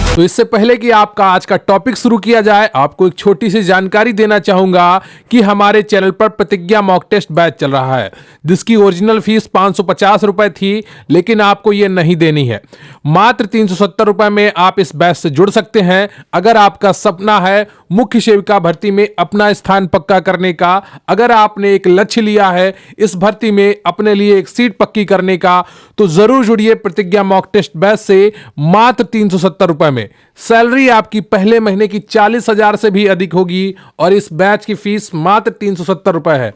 तो इससे पहले कि आपका आज का टॉपिक शुरू किया जाए, आपको एक छोटी सी जानकारी देना चाहूंगा कि हमारे चैनल पर प्रतिज्ञा मॉक टेस्ट बैच चल रहा है, जिसकी ओरिजिनल फीस 550 रुपए थी, लेकिन आपको ये नहीं देनी है। मात्र 370 रुपए में आप इस बैच से जुड़ सकते हैं। अगर आपका सपना है मुख्य सेविका भर्ती में अपना स्थान पक्का करने का, अगर आपने एक लक्ष्य लिया है इस भर्ती में अपने लिए एक सीट पक्की करने का, तो जरूर जुड़िए प्रतिज्ञा मॉक टेस्ट बैच से मात्र 370 रुपए में। सैलरी आपकी पहले महीने की 40,000 से भी अधिक होगी और इस बैच की फीस मात्र 370 रुपए है।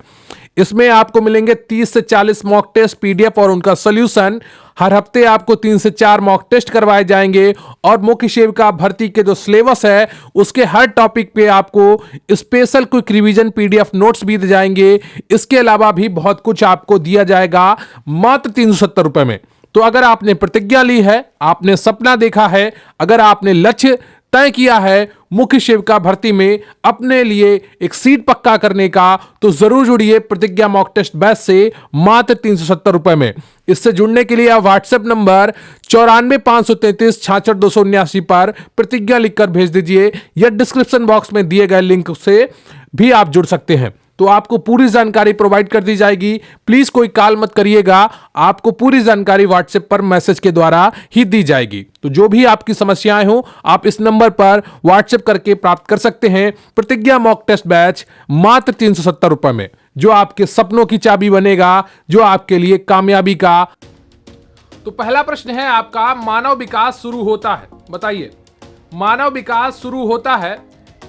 इसमें आपको मिलेंगे 30 से 40 मॉक टेस्ट पीडीएफ और उनका सोल्यूशन। हर हफ्ते आपको 3 से 4 मॉक टेस्ट करवाए जाएंगे और मुख्य सेविका भर्ती के जो सिलेबस है उसके हर टॉपिक पे आपको special quick revision PDF notes भी दिए जाएंगे। इसके अलावा भी बहुत कुछ आपको दिया जाएगा मात्र 370 रुपए में। तो अगर आपने प्रतिज्ञा ली है, आपने सपना देखा है, अगर आपने लक्ष्य तय किया है मुख्य सेविका भर्ती में अपने लिए एक सीट पक्का करने का, तो जरूर जुड़िए प्रतिज्ञा मॉक टेस्ट बैच से मात्र 370 रुपए में। इससे जुड़ने के लिए आप व्हाट्सएप नंबर 94 533 66 279 पर प्रतिज्ञा लिखकर भेज दीजिए या डिस्क्रिप्शन बॉक्स में दिए गए लिंक से भी आप जुड़ सकते हैं। तो आपको पूरी जानकारी प्रोवाइड कर दी जाएगी। प्लीज कोई कॉल मत करिएगा, आपको पूरी जानकारी व्हाट्सएप पर मैसेज के द्वारा ही दी जाएगी। तो जो भी आपकी समस्याएं हो आप इस नंबर पर व्हाट्सएप करके प्राप्त कर सकते हैं। प्रतिज्ञा मॉक टेस्ट बैच मात्र 370 रुपए में, जो आपके सपनों की चाबी बनेगा, जो आपके लिए कामयाबी का। तो पहला प्रश्न है आपका, मानव विकास शुरू होता है, बताइए मानव विकास शुरू होता है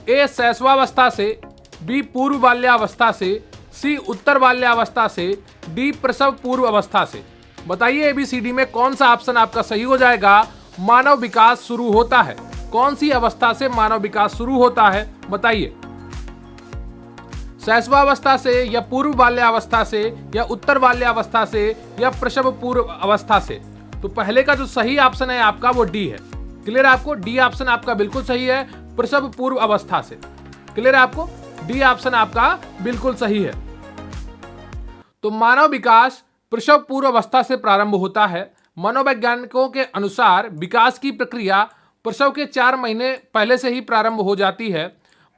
ए शैशवावस्था से, बी पूर्व बाल्यावस्था से, सी उत्तर बाल्यावस्था से, डी प्रसव पूर्व अवस्था से। बताइए एबीसीडी में कौन सा ऑप्शन आपका सही हो जाएगा। मानव विकास शुरू होता है, कौन सी अवस्था से मानव विकास शुरू होता है, बताइए शैशवावस्था से या पूर्व बाल्यावस्था से या उत्तर बाल्यावस्था से या प्रसव पूर्व अवस्था से। तो पहले का जो सही ऑप्शन है आपका वो डी है। क्लियर है आपको, डी ऑप्शन आपका बिल्कुल सही है, प्रसव पूर्व अवस्था से। क्लियर है आपको, डी ऑप्शन आपका बिल्कुल सही है। तो मानव विकास प्रसव पूर्व अवस्था से प्रारंभ होता है। मनोवैज्ञानिकों के अनुसार विकास की प्रक्रिया प्रसव के 4 महीने पहले से ही प्रारंभ हो जाती है।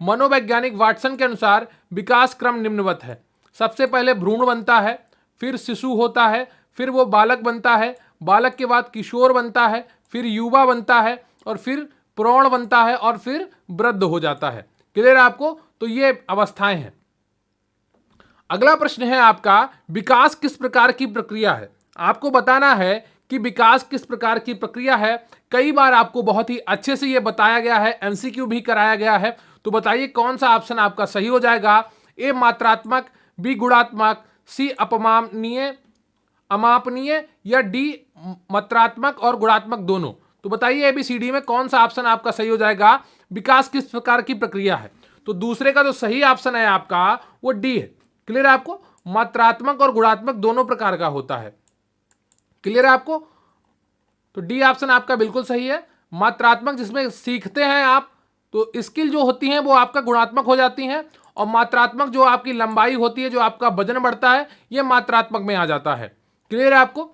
मनोवैज्ञानिक वाटसन के अनुसार विकास क्रम निम्नवत है। सबसे पहले भ्रूण बनता है, फिर शिशु होता है, फिर वो बालक बनता है, बालक के बाद किशोर बनता है, फिर युवा बनता है और फिर प्रौढ़ बनता है और फिर वृद्ध हो जाता है। क्लियर है आपको, तो ये अवस्थाएं हैं। अगला प्रश्न है आपका, विकास किस प्रकार की प्रक्रिया है। आपको बताना है कि विकास किस प्रकार की प्रक्रिया है। कई बार आपको बहुत ही अच्छे से ये बताया गया है, एमसीक्यू भी कराया गया है। तो बताइए कौन सा ऑप्शन आपका सही हो जाएगा। ए मात्रात्मक, बी गुणात्मक, सी अमापनीय या डी मात्रात्मक और गुणात्मक दोनों। तो बताइए एबीसीडी में कौन सा ऑप्शन आपका सही हो जाएगा। विकास किस प्रकार की प्रक्रिया है, तो दूसरे का जो सही ऑप्शन है आपका वो डी है। क्लियर है आपको, मात्रात्मक और गुणात्मक दोनों प्रकार का होता है। क्लियर है आपको, तो डी ऑप्शन आपका बिल्कुल सही है। मात्रात्मक जिसमें सीखते हैं आप, तो स्किल जो होती हैं वो आपका गुणात्मक हो जाती हैं, और मात्रात्मक जो आपकी लंबाई होती है, जो आपका वजन बढ़ता है, ये मात्रात्मक में आ जाता है। क्लियर है आपको।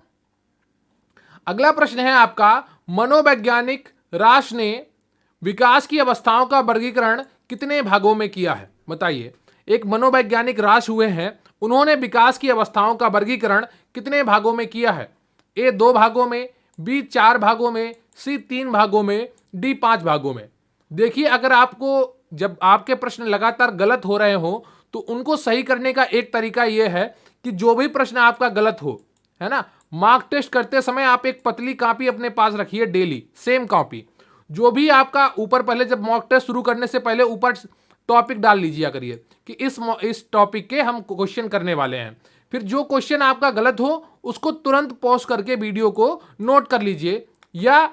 अगला प्रश्न है आपका, मनोवैज्ञानिक राश ने विकास की अवस्थाओं का वर्गीकरण कितने भागों में किया है, बताइए। एक मनोवैज्ञानिक राश हुए हैं, उन्होंने विकास की अवस्थाओं का वर्गीकरण कितने भागों में किया है। ए 2 भागों में, बी 4 भागों में, सी 3 भागों में, डी 5 भागों में। देखिए, अगर आपको जब आपके प्रश्न लगातार गलत हो रहे हो तो उनको सही करने का एक तरीका यह है कि जो भी प्रश्न आपका गलत हो, है ना, मार्क टेस्ट करते समय आप एक पतली कॉपी अपने पास रखिए, डेली सेम कॉपी। जो भी आपका ऊपर, पहले जब मॉक टेस्ट शुरू करने से पहले ऊपर टॉपिक डाल लीजिए करिए कि इस टॉपिक के हम क्वेश्चन करने वाले हैं। फिर जो क्वेश्चन आपका गलत हो उसको तुरंत पॉज करके वीडियो को नोट कर लीजिए, या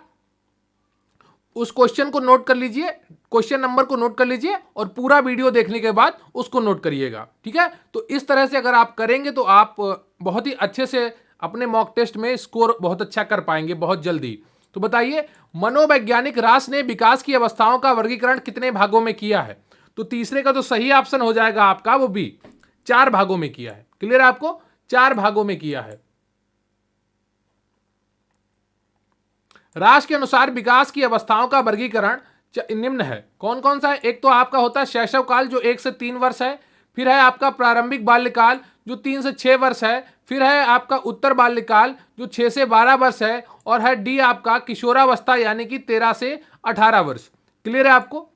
उस क्वेश्चन को नोट कर लीजिए, क्वेश्चन नंबर को नोट कर लीजिए और पूरा वीडियो देखने के बाद उसको नोट करिएगा। ठीक है, तो इस तरह से अगर आप करेंगे तो आप बहुत ही अच्छे से अपने मॉक टेस्ट में स्कोर बहुत अच्छा कर पाएंगे बहुत जल्दी। तो बताइए, मनोवैज्ञानिक राश ने विकास की अवस्थाओं का वर्गीकरण कितने भागों में किया है। तो तीसरे का जो सही ऑप्शन हो जाएगा आपका वो बी, 4 भागों में किया है। क्लियर है आपको, 4 भागों में किया है। राष्ट्र के अनुसार विकास की अवस्थाओं का वर्गीकरण निम्न है। कौन कौन सा है? एक तो आपका होता है शैशव काल जो 1 से 3 वर्ष है, फिर है आपका प्रारंभिक बाल्यकाल जो 3 से 6 वर्ष है, फिर है आपका उत्तर बाल्यकाल जो 6 से 12 वर्ष है, और है डी आपका किशोरावस्था यानी कि 13 से 18 वर्ष। क्लियर है आपको?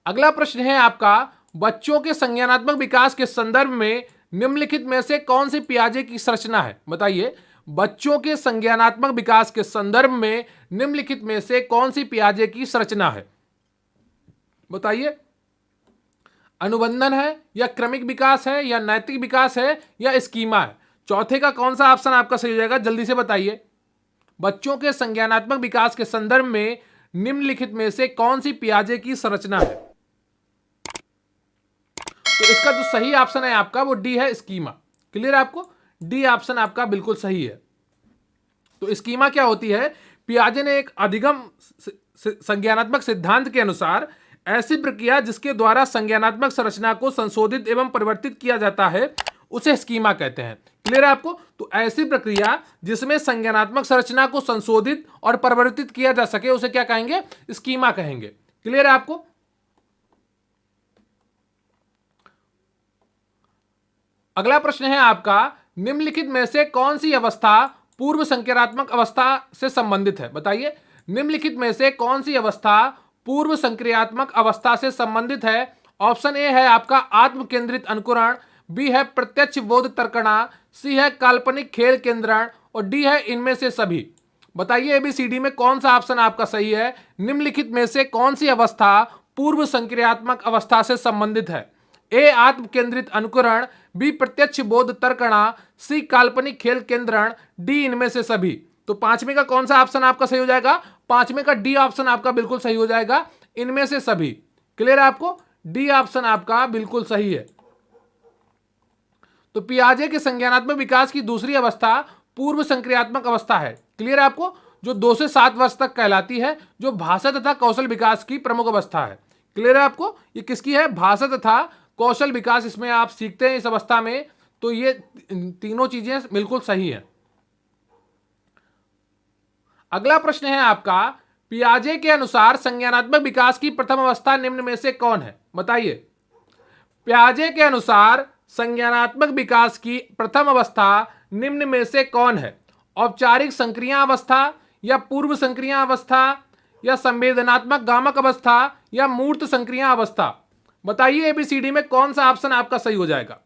अगला प्रश्न है आपका, बच्चों के संज्ञानात्मक विकास के संदर्भ में निम्नलिखित में से कौन सी पियाजे की संरचना है? बताइए, बच्चों के संज्ञानात्मक विकास के संदर्भ में निम्नलिखित में से कौन सी पियाजे की संरचना है? बताइए, अनुबंधन है या क्रमिक विकास है या नैतिक विकास है या स्कीमा है? चौथे का कौन सा ऑप्शन आपका सही हो जाएगा? जल्दी से बताइए। बच्चों के संज्ञानात्मक विकास के संदर्भ में निम्नलिखित में से कौन सी पियाजे की संरचना है? तो इसका जो सही ऑप्शन है आपका वो डी है, स्कीमा। क्लियर है आपको? डी ऑप्शन आपका बिल्कुल सही है। तो स्कीमा क्या होती है? पियाजे ने एक अधिगम संज्ञानात्मक सिद्धांत के अनुसार ऐसी प्रक्रिया जिसके द्वारा संज्ञानात्मक संरचना को संशोधित एवं परिवर्तित किया जाता है उसे स्कीमा कहते हैं। क्लियर है आपको? तो ऐसी प्रक्रिया जिसमें संज्ञानात्मक संरचना को संशोधित और परिवर्तित किया जा सके उसे क्या कहेंगे? स्कीमा कहेंगे। क्लियर है आपको? अगला प्रश्न है आपका, निम्नलिखित में से कौन सी अवस्था पूर्व संक्रियात्मक अवस्था से संबंधित है? बताइए, निम्नलिखित में से कौन सी अवस्था पूर्व संक्रियात्मक अवस्था से संबंधित है? ऑप्शन ए है आपका आत्म केंद्रित अनुकरण, बी है प्रत्यक्ष बोध तर्कणा, सी है काल्पनिक खेल केंद्रण, और डी है इनमें से सभी। बताइए एबीसीडी में कौन सा ऑप्शन आपका सही है? निम्नलिखित में से कौन सी अवस्था पूर्व संक्रियात्मक अवस्था से संबंधित है? ए आत्म केंद्रित अनुकरण, बी प्रत्यक्ष बोध तर्कणा, सी काल्पनिक खेल केंद्रण, डी इनमें से सभी। तो पांचवें का कौन सा ऑप्शन आपका सही हो जाएगा? पांचवें का डी ऑप्शन आपका बिल्कुल सही हो जाएगा, इनमें से सभी। क्लियर है आपको? डी ऑप्शन आपका बिल्कुल सही है। तो पियाजे के संज्ञानात्मक विकास की दूसरी अवस्था पूर्व संक्रियात्मक अवस्था है। क्लियर है आपको? जो 2 से 7 वर्ष तक कहलाती है, जो भाषा तथा कौशल विकास की प्रमुख अवस्था है। क्लियर है आपको? ये किसकी है? भाषा तथा कौशल विकास, इसमें आप सीखते हैं इस अवस्था में। तो ये तीनों चीजें बिल्कुल सही है। अगला प्रश्न है आपका, पियाजे के अनुसार संज्ञानात्मक विकास की प्रथम अवस्था निम्न में से कौन है? बताइए, पियाजे के अनुसार संज्ञानात्मक विकास की प्रथम अवस्था निम्न में से कौन है? औपचारिक संक्रिया अवस्था या पूर्व संक्रिया अवस्था या संवेदनात्मक गामक अवस्था या मूर्त संक्रिया अवस्था? बताइए एबीसीडी में कौन सा ऑप्शन आपका सही हो जाएगा?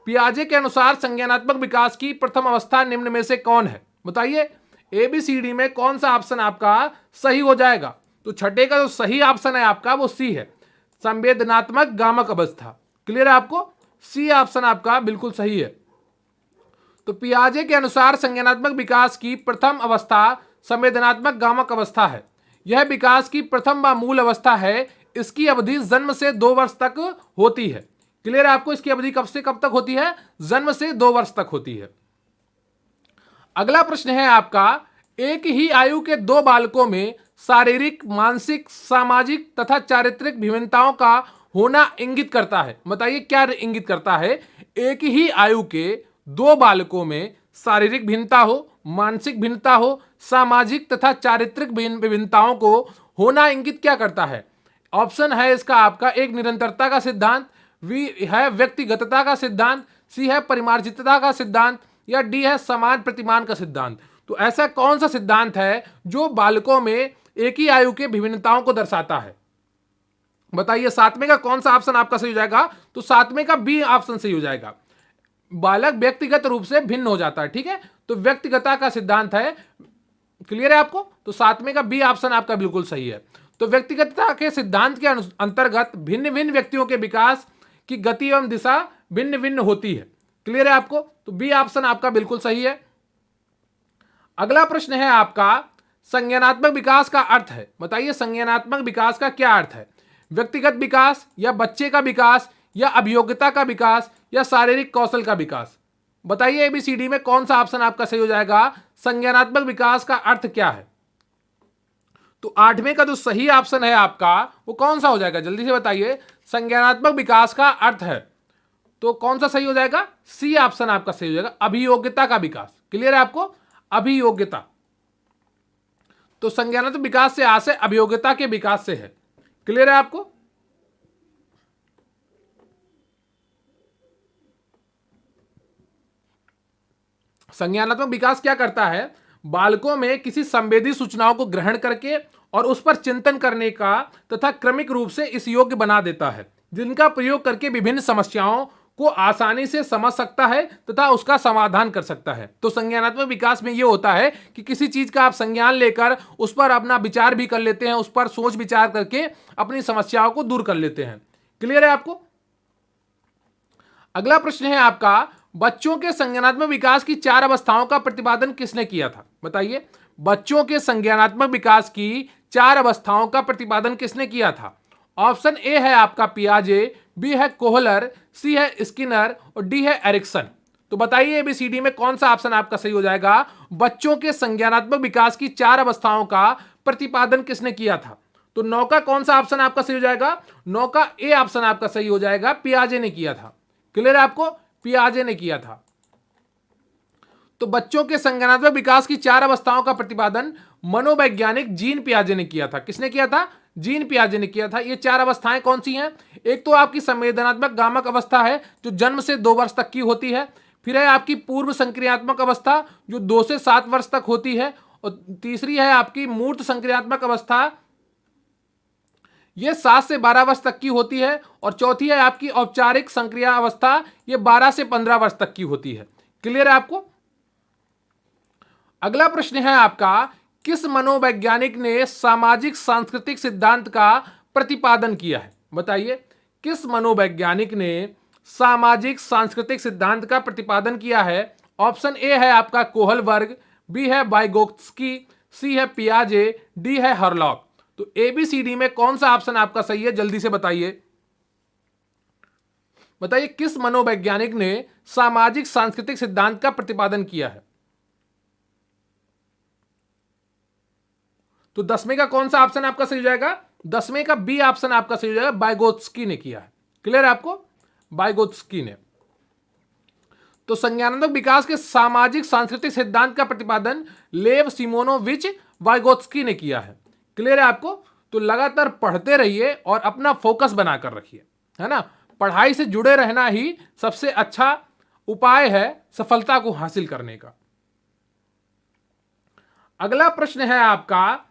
पियाजे के अनुसार संज्ञानात्मक विकास की प्रथम अवस्था निम्न में से कौन है? बताइए एबीसीडी में कौन सा ऑप्शन आपका सही हो जाएगा? तो छठे का जो सही ऑप्शन है आपका वो सी है, संवेदनात्मक गामक अवस्था। क्लियर है आपको? सी ऑप्शन आपका बिल्कुल सही है। तो पियाजे के अनुसार संज्ञानात्मक विकास की प्रथम अवस्था संवेदनात्मक गामक अवस्था है। यह विकास की प्रथम व मूल अवस्था है। इसकी अवधि जन्म से 2 वर्ष तक होती है। क्लियर है आपको? इसकी अवधि कब से कब तक होती है? जन्म से 2 वर्ष तक होती है। अगला प्रश्न है आपका, एक ही आयु के 2 बालकों में शारीरिक, मानसिक, सामाजिक तथा चारित्रिक भिन्नताओं का होना इंगित करता है। बताइए क्या इंगित करता है? एक ही आयु के 2 बालकों में शारीरिक भिन्नता हो, मानसिक भिन्नता हो, सामाजिक तथा चारित्रिक विभिन्नताओं को होना इंगित क्या करता है? ऑप्शन है इसका आपका, एक निरंतरता का सिद्धांत, बी है व्यक्तिगतता का सिद्धांत, सी है परिमार्जितता का सिद्धांत, या डी है समान प्रतिमान का सिद्धांत। तो ऐसा कौन सा सिद्धांत है जो बालकों में एक ही आयु के विभिन्नताओं को दर्शाता है? बताइए 7वें का कौन सा ऑप्शन आपका सही हो जाएगा? तो 7वें का बी ऑप्शन सही हो जाएगा। बालक व्यक्तिगत रूप से भिन्न हो जाता है। ठीक है, तो व्यक्तिगतता का सिद्धांत है। क्लियर है आपको? तो 7वें का बी ऑप्शन आपका बिल्कुल सही है। तो व्यक्तिगतता के सिद्धांत के अंतर्गत भिन्न भिन्न व्यक्तियों के विकास की गति एवं दिशा भिन्न भिन्न होती है। क्लियर है आपको? तो बी ऑप्शन आपका बिल्कुल सही है। अगला प्रश्न है आपका, संज्ञानात्मक विकास का अर्थ है। बताइए संज्ञानात्मक विकास का क्या अर्थ है? व्यक्तिगत विकास या बच्चे का विकास या अभियोग्यता का विकास या शारीरिक कौशल का विकास? बताइए एबीसीडी में कौन सा ऑप्शन आपका सही हो जाएगा? संज्ञानात्मक विकास का अर्थ क्या है? तो 8वें का जो सही ऑप्शन है आपका वो कौन सा हो जाएगा? जल्दी से बताइए। संज्ञानात्मक विकास का अर्थ है तो कौन सा सही हो जाएगा? सी ऑप्शन आपका सही हो जाएगा, अभियोग्यता का विकास। क्लियर है आपको? अभियोग्यता। तो संज्ञानात्मक विकास से आशय अभियोग्यता के विकास से है। क्लियर है आपको? संज्ञानात्मक विकास क्या करता है? बालकों में किसी संवेदी सूचनाओं को ग्रहण करके और उस पर चिंतन करने का तथा क्रमिक रूप से इस योग्य बना देता है, जिनका प्रयोग करके विभिन्न समस्याओं को आसानी से समझ सकता है तथा उसका समाधान कर सकता है। तो संज्ञानात्मक विकास में यह होता है कि किसी चीज का आप संज्ञान लेकर उस पर अपना विचार भी कर लेते हैं, उस पर सोच विचार करके अपनी समस्याओं को दूर कर लेते हैं। क्लियर है आपको? अगला प्रश्न है आपका, बच्चों के संज्ञानात्मक विकास की 4 अवस्थाओं का प्रतिपादन किसने किया था? बताइए, बच्चों के संज्ञानात्मक विकास की 4 अवस्थाओं का प्रतिपादन किसने किया था? ऑप्शन ए है आपका पियाजे, बी है कोहलर, सी है स्किनर और डी है एरिक्सन। तो बताइए एबीसीडी में कौन सा ऑप्शन आपका सही हो जाएगा? बच्चों के संज्ञानात्मक विकास की 4 अवस्थाओं का प्रतिपादन किसने किया था? तो 9 का कौन सा ऑप्शन आपका सही हो जाएगा? 9 का ए ऑप्शन आपका सही हो जाएगा, पियाजे ने किया था। क्लियर है आपको? पियाजे ने किया था। तो बच्चों के संज्ञानात्मक विकास की 4 अवस्थाओं का प्रतिपादन मनोवैज्ञानिक जीन पियाजे ने किया था। किसने किया था? जीन पियाजे ने किया था। ये 4 अवस्थाएं कौन सी हैं? एक तो आपकी संवेदनात्मक गामक अवस्था है जो जन्म से 2 वर्ष तक की होती है। फिर है आपकी पूर्व संक्रियात्मक अवस्था जो 2 से 7 वर्ष तक होती है। और तीसरी है आपकी मूर्त संक्रियात्मक अवस्था, ये 7 से 12 वर्ष तक की होती है। और चौथी है आपकी औपचारिक संक्रिया अवस्था, ये 12 से 15 वर्ष तक की होती है। क्लियर है आपको? अगला प्रश्न है आपका, किस मनोवैज्ञानिक ने सामाजिक सांस्कृतिक सिद्धांत का प्रतिपादन किया है? बताइए, किस मनोवैज्ञानिक ने सामाजिक सांस्कृतिक सिद्धांत का प्रतिपादन किया है? ऑप्शन ए है आपका कोहलबर्ग, बी है वाइगोत्स्की, सी है पियाजे, डी है हरलॉक। तो एबीसीडी में कौन सा ऑप्शन आपका सही है? जल्दी से बताइए। बताइए किस मनोवैज्ञानिक ने सामाजिक सांस्कृतिक सिद्धांत का प्रतिपादन किया है? तो 10वें का कौन सा ऑप्शन आपका सही हो जाएगा? 10वें का बी ऑप्शन आपका सही हो जाएगा, वाइगोत्स्की ने किया है। क्लियर है आपको? वाइगोत्स्की ने। तो संज्ञानात्मक विकास के सामाजिक सांस्कृतिक सिद्धांत का प्रतिपादन लेव सिमोनोविच वाइगोत्स्की ने किया है। क्लियर है आपको? तो लगातार पढ़ते रहिए और अपना फोकस बनाकर रखिए, है ना। पढ़ाई से जुड़े रहना ही सबसे अच्छा उपाय है सफलता को हासिल करने का। अगला प्रश्न है आपका,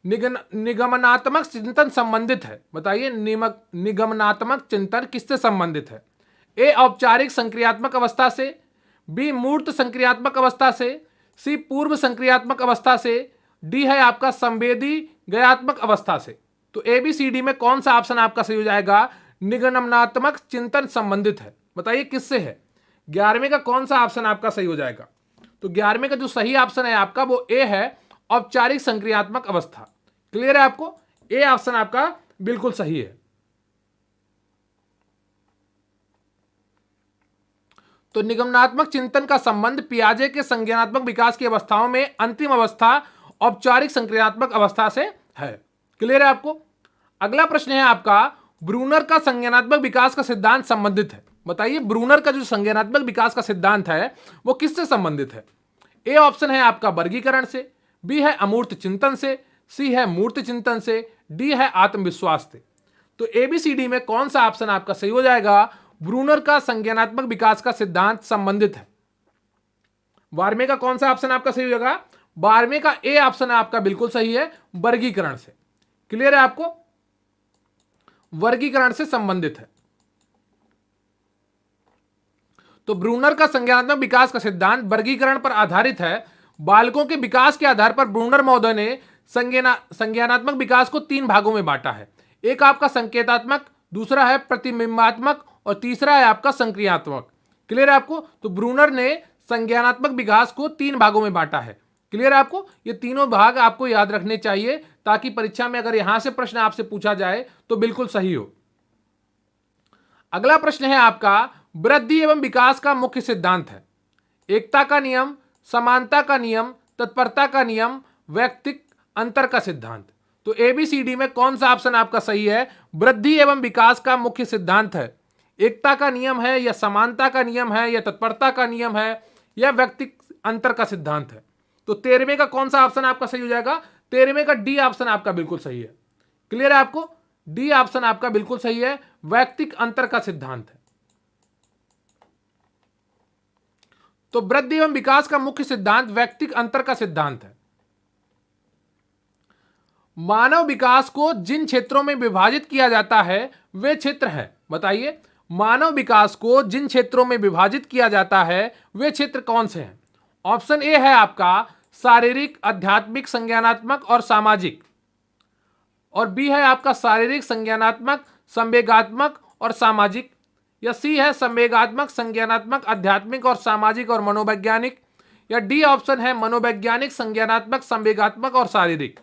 निगमनात्मक चिंतन संबंधित है। बताइए निगमनात्मक चिंतन किससे संबंधित है? ए औपचारिक संक्रियात्मक अवस्था से, बी मूर्त संक्रियात्मक अवस्था से, सी पूर्व संक्रियात्मक अवस्था से, डी है आपका संवेदी गयात्मक अवस्था से। तो एबीसीडी में कौन सा ऑप्शन आपका सही हो जाएगा? निगमनात्मक चिंतन संबंधित है। बताइए किससे है? 11वें का कौन सा ऑप्शन आपका सही हो जाएगा? तो 11वें का जो सही ऑप्शन है आपका वो ए है, औपचारिक संक्रियात्मक अवस्था। क्लियर है आपको? ए ऑप्शन आपका बिल्कुल सही है। तो निगमनात्मक चिंतन का संबंध पियाजे के संज्ञानात्मक विकास की अवस्थाओं में अंतिम अवस्था औपचारिक संक्रियात्मक अवस्था से है। क्लियर है आपको? अगला प्रश्न है आपका, ब्रूनर का संज्ञानात्मक विकास का सिद्धांत संबंधित है। बताइए ब्रूनर का जो संज्ञानात्मक विकास का सिद्धांत है वो किससे संबंधित है? ए ऑप्शन है आपका वर्गीकरण से, बी है अमूर्त चिंतन से, सी है मूर्त चिंतन से, डी है आत्मविश्वास से। तो एबीसीडी में कौन सा ऑप्शन आपका सही हो जाएगा? ब्रूनर का संज्ञानात्मक विकास का सिद्धांत संबंधित है। 12वें का कौन सा ऑप्शन आपका सही हो जाएगा? 12वें का ए ऑप्शन आपका बिल्कुल सही है, वर्गीकरण से। क्लियर है आपको? वर्गीकरण से संबंधित है। तो ब्रूनर का संज्ञानात्मक विकास का सिद्धांत वर्गीकरण पर आधारित है। बालकों के विकास के आधार पर ब्रूनर महोदय ने संज्ञानात्मक विकास को 3 भागों में बांटा है। एक आपका संकेतात्मक, दूसरा है प्रतिबिंबात्मक और तीसरा है आपका संक्रियात्मक। क्लियर है आपको? तो ब्रूनर ने संज्ञानात्मक विकास को 3 भागों में बांटा है। क्लियर है आपको? ये तीनों भाग आपको याद रखने चाहिए ताकि परीक्षा में अगर यहां से प्रश्न आपसे पूछा जाए तो बिल्कुल सही हो। अगला प्रश्न है आपका, वृद्धि एवं विकास का मुख्य सिद्धांत है। एकता का नियम, समानता का नियम, तत्परता का नियम, वैयक्तिक अंतर का सिद्धांत। तो एबीसीडी में कौन सा ऑप्शन आपका सही है? वृद्धि एवं विकास का मुख्य सिद्धांत है। एकता का नियम है, या समानता का नियम है, या तत्परता का नियम है, या व्यक्ति अंतर का सिद्धांत है? तो 13वें का कौन सा ऑप्शन आपका सही हो जाएगा? 13वें का डी ऑप्शन आपका बिल्कुल सही है। क्लियर है आपको? डी ऑप्शन आपका बिल्कुल सही है, वैयक्तिक अंतर का सिद्धांत है। तो वृद्धि एवं विकास का मुख्य सिद्धांत वैयक्तिक अंतर का सिद्धांत है। मानव विकास को जिन क्षेत्रों में विभाजित किया जाता है वे क्षेत्र है, बताइए। मानव विकास को जिन क्षेत्रों में विभाजित किया जाता है वे क्षेत्र कौन से हैं? ऑप्शन ए है आपका शारीरिक, आध्यात्मिक, संज्ञानात्मक और सामाजिक, और बी है आपका शारीरिक, संज्ञानात्मक, संवेगात्मक और सामाजिक, या सी है संवेगात्मक, संज्ञानात्मक, आध्यात्मिक और सामाजिक और मनोवैज्ञानिक, या डी ऑप्शन है मनोवैज्ञानिक, संज्ञानात्मक, संवेगात्मक और शारीरिक।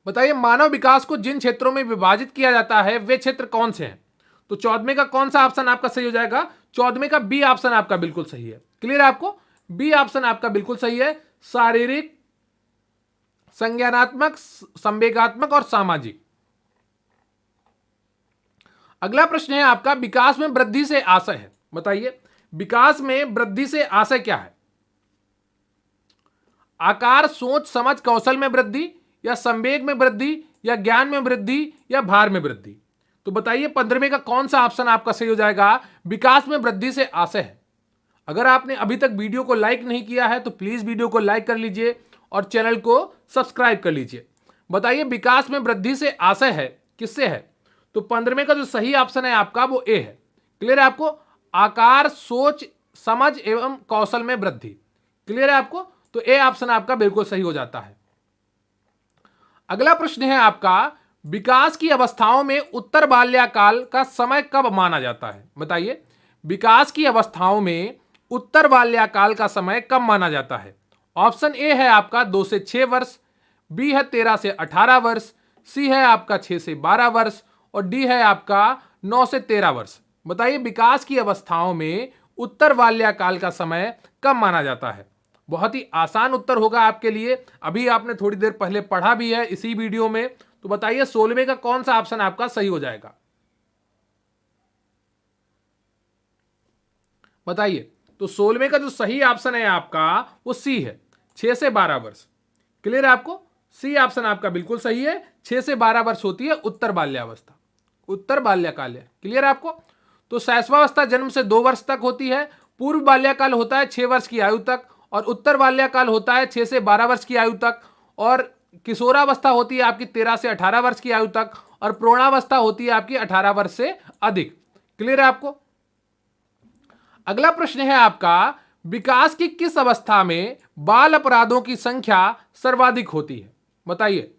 बताइए, मानव विकास को जिन क्षेत्रों में विभाजित किया जाता है वे क्षेत्र कौन से हैं? तो 14वें का कौन सा ऑप्शन आपका सही हो जाएगा? 14वें का बी ऑप्शन आपका बिल्कुल सही है। क्लियर है आपको? बी ऑप्शन आपका बिल्कुल सही है, शारीरिक, संज्ञानात्मक, संवेगात्मक और सामाजिक। अगला प्रश्न है आपका, विकास में वृद्धि से आशय है। बताइए, विकास में वृद्धि से आशय क्या है? आकार, सोच, समझ, कौशल में वृद्धि, या संवेग में वृद्धि, या ज्ञान में वृद्धि, या भार में वृद्धि? तो बताइए 15वें का कौन सा ऑप्शन आपका सही हो जाएगा? विकास में वृद्धि से आशय है। अगर आपने अभी तक वीडियो को लाइक नहीं किया है तो प्लीज वीडियो को लाइक कर लीजिए और चैनल को सब्सक्राइब कर लीजिए। बताइए, विकास में वृद्धि से आशय है किससे है? तो 15वें का जो सही ऑप्शन है आपका वो ए है। क्लियर है आपको? आकार, सोच, समझ एवं कौशल में वृद्धि। क्लियर है आपको? तो ए ऑप्शन आपका बिल्कुल सही हो जाता है। अगला प्रश्न है आपका, विकास की अवस्थाओं में उत्तर बाल्यकाल का समय कब माना जाता है? बताइए, विकास की अवस्थाओं में उत्तर बाल्यकाल का समय कब माना जाता है? ऑप्शन ए है आपका 2 से 6 वर्ष, बी है 13 से 18 वर्ष, सी है आपका 6 से 12 वर्ष, और डी है आपका 9 से 13 वर्ष। बताइए, विकास की अवस्थाओं में उत्तर बाल्यकाल का समय कब माना जाता है? बहुत ही आसान उत्तर होगा आपके लिए, अभी आपने थोड़ी देर पहले पढ़ा भी है इसी वीडियो में। तो बताइए 16वें का कौन सा ऑप्शन आपका सही हो जाएगा? बताइए, तो 16वें का जो सही ऑप्शन है आपका वो सी है, 6 से 12 वर्ष। क्लियर है आपको? सी ऑप्शन आपका बिल्कुल सही है, 6 से 12 वर्ष होती है उत्तर बाल्यावस्था, उत्तर बाल्यकाल है। क्लियर है आपको? तो शैशवावस्था जन्म से 2 वर्ष तक होती है, पूर्व बाल्यकाल होता है 6 वर्ष की आयु तक, और उत्तर बाल्यकाल होता है 6 से 12 वर्ष की आयु तक, और किशोरावस्था होती है आपकी 13 से 18 वर्ष की आयु तक, और प्रौढ़ावस्था होती है आपकी 18 वर्ष से अधिक। क्लियर है आपको? अगला प्रश्न है आपका, विकास की किस अवस्था में बाल अपराधों की संख्या सर्वाधिक होती है? बताइए।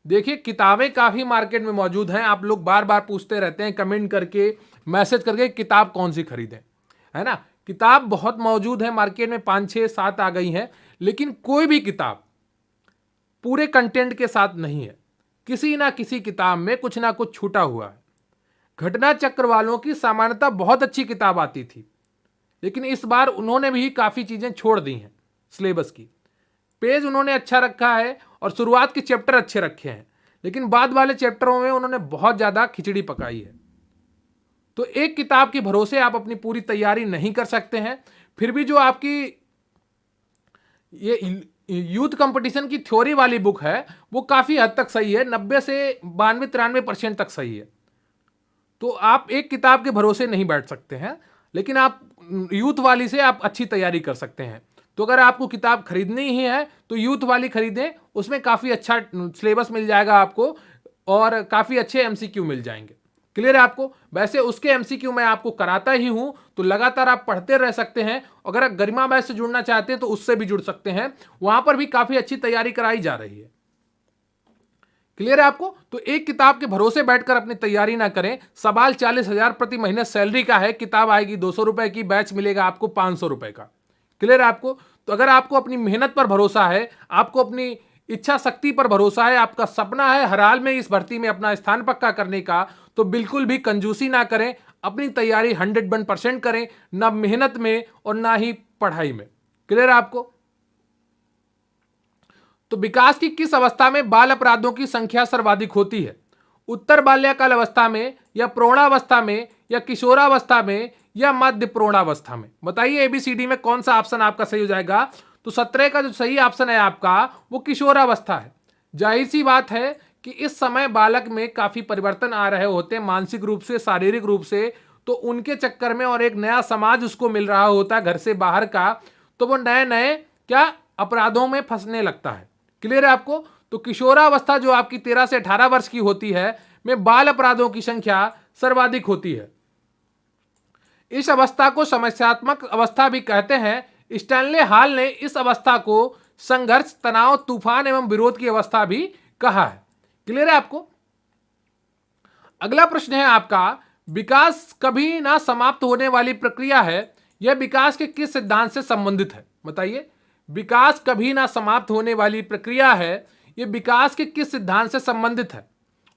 देखिए, किताबें काफी मार्केट में मौजूद हैं, आप लोग बार बार पूछते रहते हैं कमेंट करके, मैसेज करके, किताब कौन सी खरीदें, है ना। किताब बहुत मौजूद है मार्केट में, 5, 6, 7 आ गई हैं, लेकिन कोई भी किताब पूरे कंटेंट के साथ नहीं है। किसी ना किसी किताब में कुछ ना कुछ छूटा हुआ है। घटना चक्र वालों की सामान्यतः बहुत अच्छी किताब आती थी, लेकिन इस बार उन्होंने भी काफी चीजें छोड़ दी हैं सिलेबस की। पेज उन्होंने अच्छा रखा है और शुरुआत के चैप्टर अच्छे रखे हैं, लेकिन बाद वाले चैप्टरों में उन्होंने बहुत ज्यादा खिचड़ी पकाई है। तो एक किताब के भरोसे आप अपनी पूरी तैयारी नहीं कर सकते हैं। फिर भी जो आपकी ये यूथ कंपटीशन की थ्योरी वाली बुक है वो काफी हद तक सही है, 90 से 92-93% तक सही है। तो आप एक किताब के भरोसे नहीं बैठ सकते हैं, लेकिन आप यूथ वाली से आप अच्छी तैयारी कर सकते हैं। तो अगर आपको किताब खरीदनी ही है तो यूथ वाली खरीदें, उसमें काफी अच्छा सिलेबस मिल जाएगा आपको और काफी अच्छे एमसीक्यू मिल जाएंगे। क्लियर है आपको? वैसे उसके एमसीक्यू मैं आपको कराता ही हूं, तो लगातार आप पढ़ते रह सकते हैं। अगर आप गरिमा बैच से जुड़ना चाहते हैं तो उससे भी जुड़ सकते हैं, वहां पर भी काफी अच्छी तैयारी कराई जा रही है। क्लियर है आपको? तो एक किताब के भरोसे बैठकर अपनी तैयारी ना करें। सवाल 40,000 प्रति महीने सैलरी का है, किताब आएगी 200 रुपए की, बैच मिलेगा आपको 500 रुपए का। क्लियर है आपको? तो अगर आपको अपनी मेहनत पर भरोसा है, आपको अपनी इच्छा शक्ति पर भरोसा है, आपका सपना है हर हाल में इस भर्ती में अपना स्थान पक्का करने का, तो बिल्कुल भी कंजूसी ना करें, अपनी तैयारी 101% करें, ना मेहनत में और ना ही पढ़ाई में। क्लियर है आपको? तो विकास की किस अवस्था में बाल अपराधों की संख्या सर्वाधिक होती है? उत्तर बाल्यकाल अवस्था में, या प्रौढ़ावस्था में, या किशोरावस्था में, या मध्य प्रौढ़ावस्था में? बताइए ABCD में कौन सा ऑप्शन आपका सही हो जाएगा? तो 17 का जो सही ऑप्शन है आपका वो किशोरावस्था है। जाहिर सी बात है कि इस समय बालक में काफी परिवर्तन आ रहे होते हैं, मानसिक रूप से, शारीरिक रूप से, तो उनके चक्कर में और एक नया समाज उसको मिल रहा होता है घर से बाहर का, तो वो नए नए क्या अपराधों में फंसने लगता है। क्लियर है आपको? तो किशोरावस्था जो आपकी 13 से 18 वर्ष की होती है में बाल अपराधों की संख्या सर्वाधिक होती है। इस अवस्था को समस्यात्मक अवस्था भी कहते हैं। स्टैनले हॉल ने इस अवस्था को संघर्ष, तनाव, तूफान एवं विरोध की अवस्था भी कहा है। क्लियर है आपको? अगला प्रश्न है आपका, विकास कभी ना समाप्त होने वाली प्रक्रिया है, यह विकास के किस सिद्धांत से संबंधित है? बताइए, विकास कभी ना समाप्त होने वाली प्रक्रिया है, यह विकास के किस सिद्धांत से संबंधित है?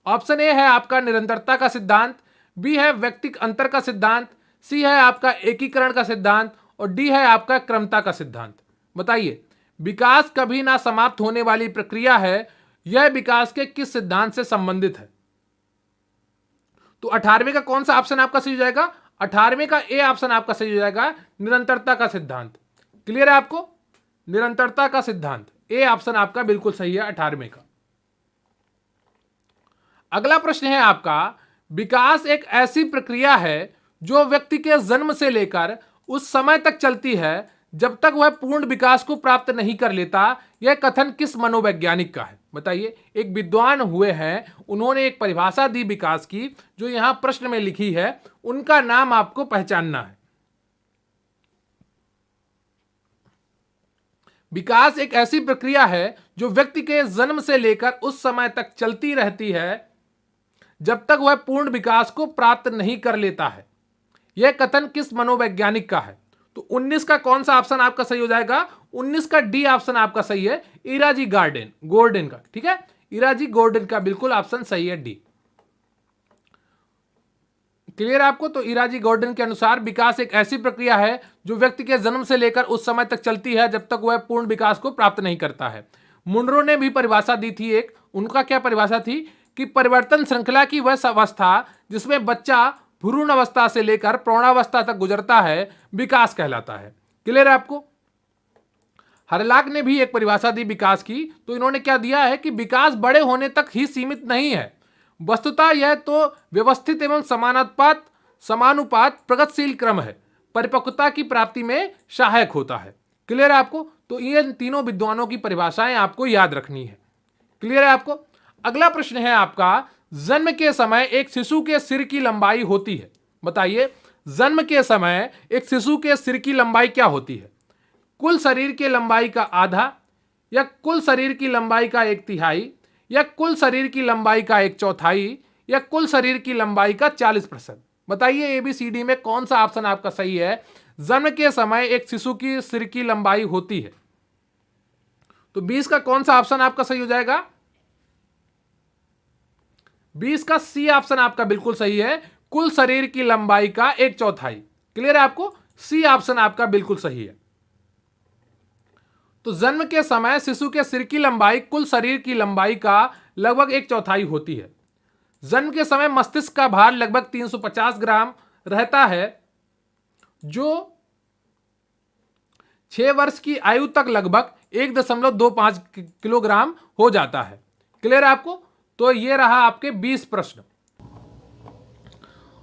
ऑप्शन ए है आपका निरंतरता का सिद्धांत, बी है व्यक्तिक अंतर का सिद्धांत, सी है आपका एकीकरण का सिद्धांत, और डी है आपका क्रमता का सिद्धांत। बताइए, विकास कभी ना समाप्त होने वाली प्रक्रिया है, यह विकास के किस सिद्धांत से संबंधित है? तो 18वें का कौन सा ऑप्शन आपका सही हो जाएगा? 18वें का ए ऑप्शन आपका सही हो जाएगा, निरंतरता का सिद्धांत। क्लियर है आपको? निरंतरता का सिद्धांत, ए ऑप्शन आपका बिल्कुल सही है 18वें का। अगला प्रश्न है आपका, विकास एक ऐसी प्रक्रिया है जो व्यक्ति के जन्म से लेकर उस समय तक चलती है जब तक वह पूर्ण विकास को प्राप्त नहीं कर लेता। यह कथन किस मनोवैज्ञानिक का है? बताइए, एक विद्वान हुए हैं, उन्होंने एक परिभाषा दी विकास की जो यहां प्रश्न में लिखी है, उनका नाम आपको पहचानना है। विकास एक ऐसी प्रक्रिया है जो व्यक्ति के जन्म से लेकर उस समय तक चलती रहती है जब तक वह पूर्ण विकास को प्राप्त नहीं कर लेता है। यह कथन किस मनोवैज्ञानिक का है? तो 19 का कौन सा ऑप्शन आपका सही हो जाएगा? 19 का डी ऑप्शन आपका सही है, इराजी गोर्डन का। ठीक है, इराजी गोर्डन का बिल्कुल ऑप्शन सही है, डी। क्लियर है आपको? तो इराजी गोर्डन के अनुसार विकास एक ऐसी प्रक्रिया है जो व्यक्ति के जन्म से लेकर उस समय तक चलती है जब तक वह पूर्ण विकास को प्राप्त नहीं करता है। मुनरो ने भी परिभाषा दी थी एक, उनका क्या परिभाषा थी कि परिवर्तन श्रृंखला की वह अवस्था जिसमें बच्चा भ्रूण अवस्था से लेकर प्रौढ़ावस्था तक गुजरता है, विकास कहलाता है। क्लियर है आपको? हरलाक ने भी एक परिभाषा दी विकास की, तो इन्होंने क्या दिया है कि विकास बड़े होने तक ही सीमित नहीं है, वस्तुतः यह तो व्यवस्थित एवं समानुपात प्रगतिशील क्रम है, परिपक्वता की प्राप्ति में सहायक होता है। क्लियर है आपको? तो ये तीनों विद्वानों की परिभाषाएं आपको याद रखनी है। क्लियर है आपको? अगला प्रश्न है आपका, जन्म के समय एक शिशु के सिर की लंबाई होती है। बताइए, जन्म के समय एक शिशु के सिर की लंबाई क्या होती है? कुल शरीर की लंबाई का आधा, या कुल शरीर की लंबाई का 1/3, या कुल शरीर की लंबाई का 1/4, या कुल शरीर की लंबाई का 40%? बताइए, ABCD में कौन सा ऑप्शन आपका सही है? जन्म के समय एक शिशु की सिर की लंबाई होती है, तो 20 का कौन सा ऑप्शन आपका सही हो जाएगा? 20 का सी ऑप्शन आपका बिल्कुल सही है, कुल शरीर की लंबाई का 1/4। क्लियर है आपको? सी ऑप्शन आपका बिल्कुल सही है। तो जन्म के समय शिशु के सिर की लंबाई कुल शरीर की लंबाई का लगभग 1/4 होती है। जन्म के समय मस्तिष्क का भार लगभग 350 ग्राम रहता है, जो 6 वर्ष की आयु तक लगभग 1.25 किलोग्राम हो जाता है। क्लियर है आपको? तो ये रहा आपके 20 प्रश्न।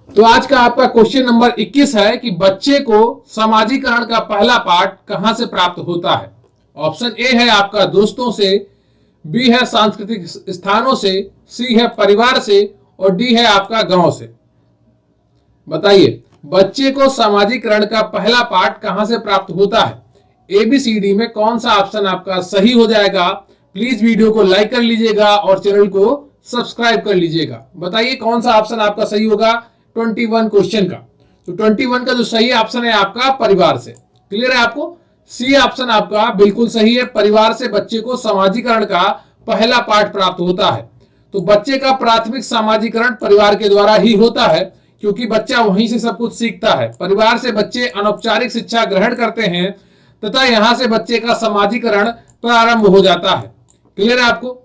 तो आज का आपका क्वेश्चन नंबर 21 है कि बच्चे को सामाजिकरण का पहला पाठ कहां से प्राप्त होता है? ऑप्शन ए है आपका दोस्तों से, बी है सांस्कृतिक स्थानों से, सी है परिवार से, और डी है आपका गांव से। बताइए, बच्चे को सामाजिकरण का पहला पाठ कहां से प्राप्त होता है? ABCD में कौन सा ऑप्शन आपका सही हो जाएगा? प्लीज वीडियो को लाइक कर लीजिएगा और चैनल को सब्सक्राइब कर लीजिएगा। बताइए कौन सा ऑप्शन आपका सही होगा 21 क्वेश्चन का? तो 21 का जो सही ऑप्शन है आपका परिवार से। क्लियर है आपको? सी ऑप्शन आपका बिल्कुल सही है, परिवार से बच्चे को सामाजिकरण का पहला पाठ प्राप्त होता है। तो बच्चे का प्राथमिक सामाजिकरण परिवार के द्वारा ही होता है, क्योंकि बच्चा वहीं से सब कुछ सीखता है। परिवार से बच्चे अनौपचारिक शिक्षा ग्रहण करते हैं तथा यहां से बच्चे का सामाजिकरण प्रारंभ हो जाता है। क्लियर है आपको?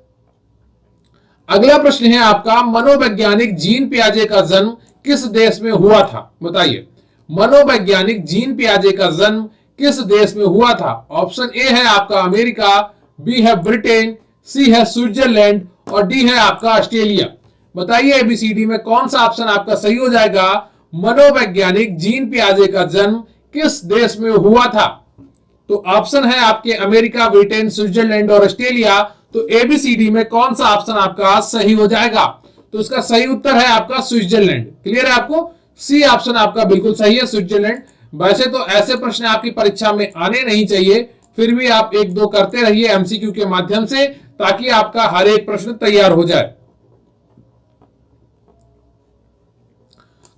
अगला प्रश्न है आपका, मनोवैज्ञानिक जीन पियाजे का जन्म किस देश में हुआ था? बताइए, मनोवैज्ञानिक जीन पियाजे का जन्म किस देश में हुआ था? ऑप्शन ए है आपका अमेरिका, बी है ब्रिटेन, सी है स्विट्जरलैंड और डी है आपका ऑस्ट्रेलिया। बताइए एबीसीडी में कौन सा ऑप्शन आपका सही हो जाएगा? मनोवैज्ञानिक जीन पियाजे का जन्म किस देश में हुआ था? तो ऑप्शन है आपके अमेरिका, ब्रिटेन, स्विट्जरलैंड और ऑस्ट्रेलिया। तो एबीसीडी में कौन सा ऑप्शन आपका सही हो जाएगा? तो इसका सही उत्तर है आपका स्विट्जरलैंड। क्लियर है आपको? सी ऑप्शन आपका बिल्कुल सही है, स्विट्जरलैंड। वैसे तो ऐसे प्रश्न आपकी परीक्षा में आने नहीं चाहिए, फिर भी आप एक दो करते रहिए एमसीक्यू के माध्यम से, ताकि आपका हर एक प्रश्न तैयार हो जाए।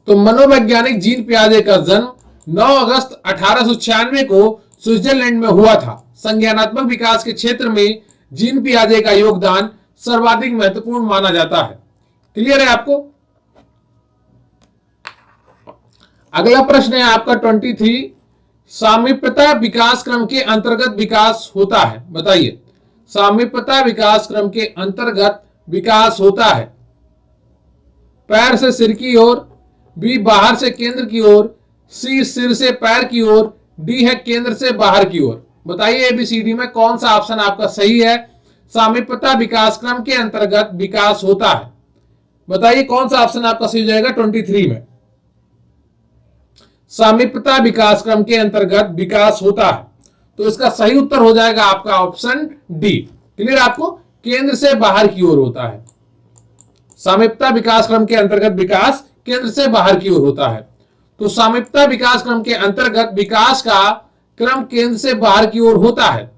तो मनोवैज्ञानिक जीन पियाजे का जन्म 9 अगस्त 1896 को स्विट्जरलैंड में हुआ था। संज्ञानात्मक विकास के क्षेत्र में जीन पियाजे का योगदान सर्वाधिक महत्वपूर्ण माना जाता है। क्लियर है आपको? अगला प्रश्न है आपका 23, सामीप्यता विकास क्रम के अंतर्गत विकास होता है। बताइए, सामीप्यता विकास क्रम के अंतर्गत विकास होता है पैर से सिर की ओर, बी बाहर से केंद्र की ओर, सी सिर से पैर की ओर, डी है केंद्र से बाहर की ओर। बताइए एबीसीडी में कौन सा ऑप्शन आपका सही है? सामीप्यता विकास क्रम के अंतर्गत विकास होता है। बताइए कौन सा ऑप्शन आपका सही हो जाएगा 23 में? सामीप्यता विकास क्रम के अंतर्गत विकास होता है, तो इसका सही उत्तर हो जाएगा आपका ऑप्शन डी। क्लियर आपको? केंद्र से बाहर की ओर होता है। सामीप्यता विकास क्रम के अंतर्गत विकास केंद्र से बाहर की ओर होता है। तो सामीप्यता विकास क्रम के अंतर्गत विकास का क्रम केंद्र से बाहर की ओर होता है।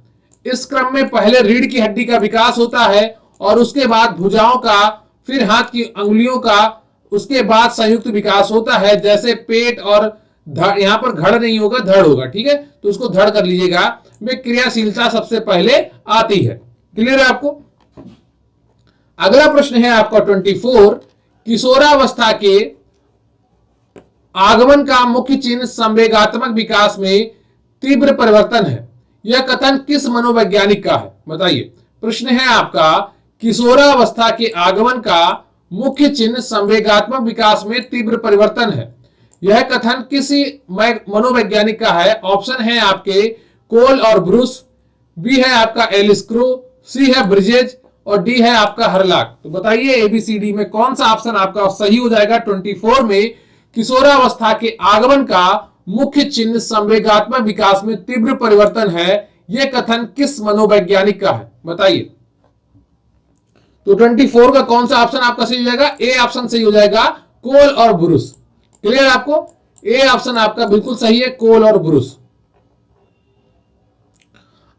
इस क्रम में पहले रीढ़ की हड्डी का विकास होता है और उसके बाद भुजाओं का, फिर हाथ की अंगुलियों का, उसके बाद संयुक्त विकास होता है। जैसे पेट और यहां पर घड़ नहीं होगा, धड़ होगा। ठीक है, तो उसको धड़ कर लीजिएगा। में क्रियाशीलता सबसे पहले आती है। क्लियर है आपको? अगला प्रश्न है आपका 24, किशोरावस्था के आगमन का मुख्य चिन्ह संवेगात्मक विकास में तीव्र परिवर्तन है। यह कथन किस मनोवैज्ञानिक का है? बताइए, प्रश्न है आपका, किशोरावस्था के आगमन का मुख्य चिन्ह संवेगात्मक विकास में तीव्र परिवर्तन है। यह कथन किसी मनोवैज्ञानिक का है? ऑप्शन है आपके कोल और ब्रूस, बी है आपका एलिस क्रो, सी है ब्रिजेज और डी है आपका हरलाक। तो बताइए एबीसीडी में कौन सा ऑप्शन आपका सही हो जाएगा 24 में? किशोरावस्था के आगमन का मुख्य चिन्ह संवेगात्मक विकास में तीव्र परिवर्तन है, यह कथन किस मनोवैज्ञानिक का है? बताइए। तो 24 का कौन सा ऑप्शन आपका सही हो जाएगा? ए ऑप्शन सही हो जाएगा, कोल और ब्रूस। क्लियर आपको? ए ऑप्शन आपका बिल्कुल सही है, कोल और ब्रूस।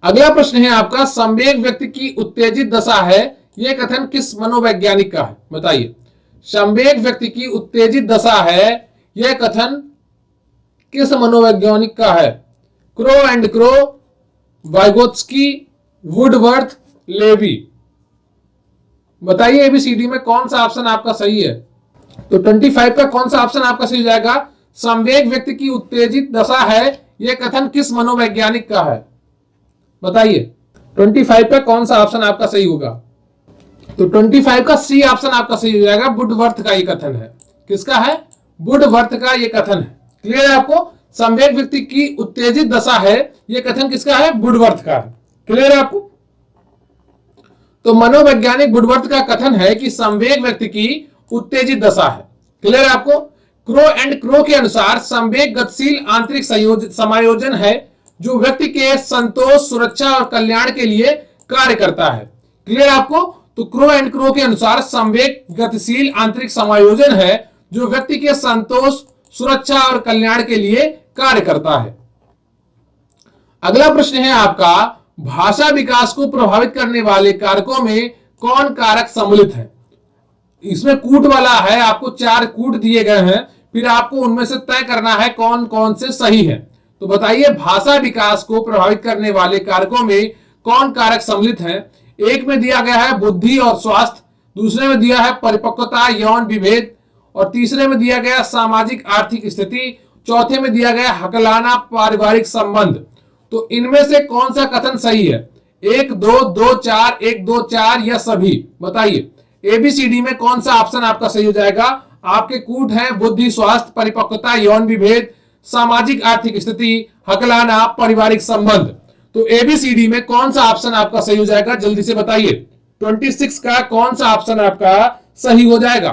अगला प्रश्न है आपका, संवेग व्यक्ति की उत्तेजित दशा है, यह कथन किस मनोवैज्ञानिक का है? बताइए। संवेग व्यक्ति की उत्तेजित दशा है, यह कथन किस मनोवैज्ञानिक का है? Crow and Crow, Vygotsky, Woodworth, Levy. बताइए एबीसीडी में कौन सा ऑप्शन आपका सही है? तो 25 का कौन सा ऑप्शन आपका सही हो जाएगा? संवेग व्यक्ति की उत्तेजित दशा है, यह कथन किस मनोवैज्ञानिक का है? बताइए 25 का कौन सा ऑप्शन आपका सही होगा? तो 25 का सी ऑप्शन आपका सही हो जाएगा, वुडवर्थ का ये कथन है। किसका है? वुडवर्थ का ये कथन है। क्लियर है आपको? संवेग व्यक्ति की उत्तेजित दशा है, यह कथन किसका है? वुडवर्थ का है। क्लियर है आपको? तो मनोवैज्ञानिक वुडवर्थ का कथन है कि संवेग व्यक्ति की उत्तेजित दशा है। क्लियर है आपको? क्रो एंड क्रो के अनुसार संवेग गतिशील आंतरिक समायोजन है जो व्यक्ति के संतोष, सुरक्षा और कल्याण के लिए कार्य करता है। क्लियर आपको? तो क्रो एंड क्रो के अनुसार संवेग गतिशील आंतरिक समायोजन है जो व्यक्ति के संतोष, सुरक्षा और कल्याण के लिए कार्य करता है। अगला प्रश्न है आपका, भाषा विकास को प्रभावित करने वाले कारकों में कौन कारक सम्मिलित है? इसमें कूट वाला है, आपको 4 कूट दिए गए हैं, फिर आपको उनमें से तय करना है कौन कौन से सही है। तो बताइए भाषा विकास को प्रभावित करने वाले कारकों में कौन कारक सम्मिलित है? एक में दिया गया है बुद्धि और स्वास्थ्य, दूसरे में दिया है परिपक्वता, यौन विभेद और तीसरे में दिया गया सामाजिक आर्थिक स्थिति, चौथे में दिया गया हकलाना पारिवारिक संबंध। तो इनमें से कौन सा कथन सही है? 1, 2, 2, 4, 1, 2, 4 या सभी? बताइए एबीसीडी में कौन सा ऑप्शन आपका सही हो जाएगा? आपके कूट हैं बुद्धि, स्वास्थ्य, परिपक्वता, यौन विभेद, सामाजिक आर्थिक स्थिति, हकलाना, पारिवारिक संबंध। तो एबीसीडी में कौन सा ऑप्शन आपका सही हो जाएगा? जल्दी से बताइए। 26 का कौन सा ऑप्शन आपका सही हो जाएगा?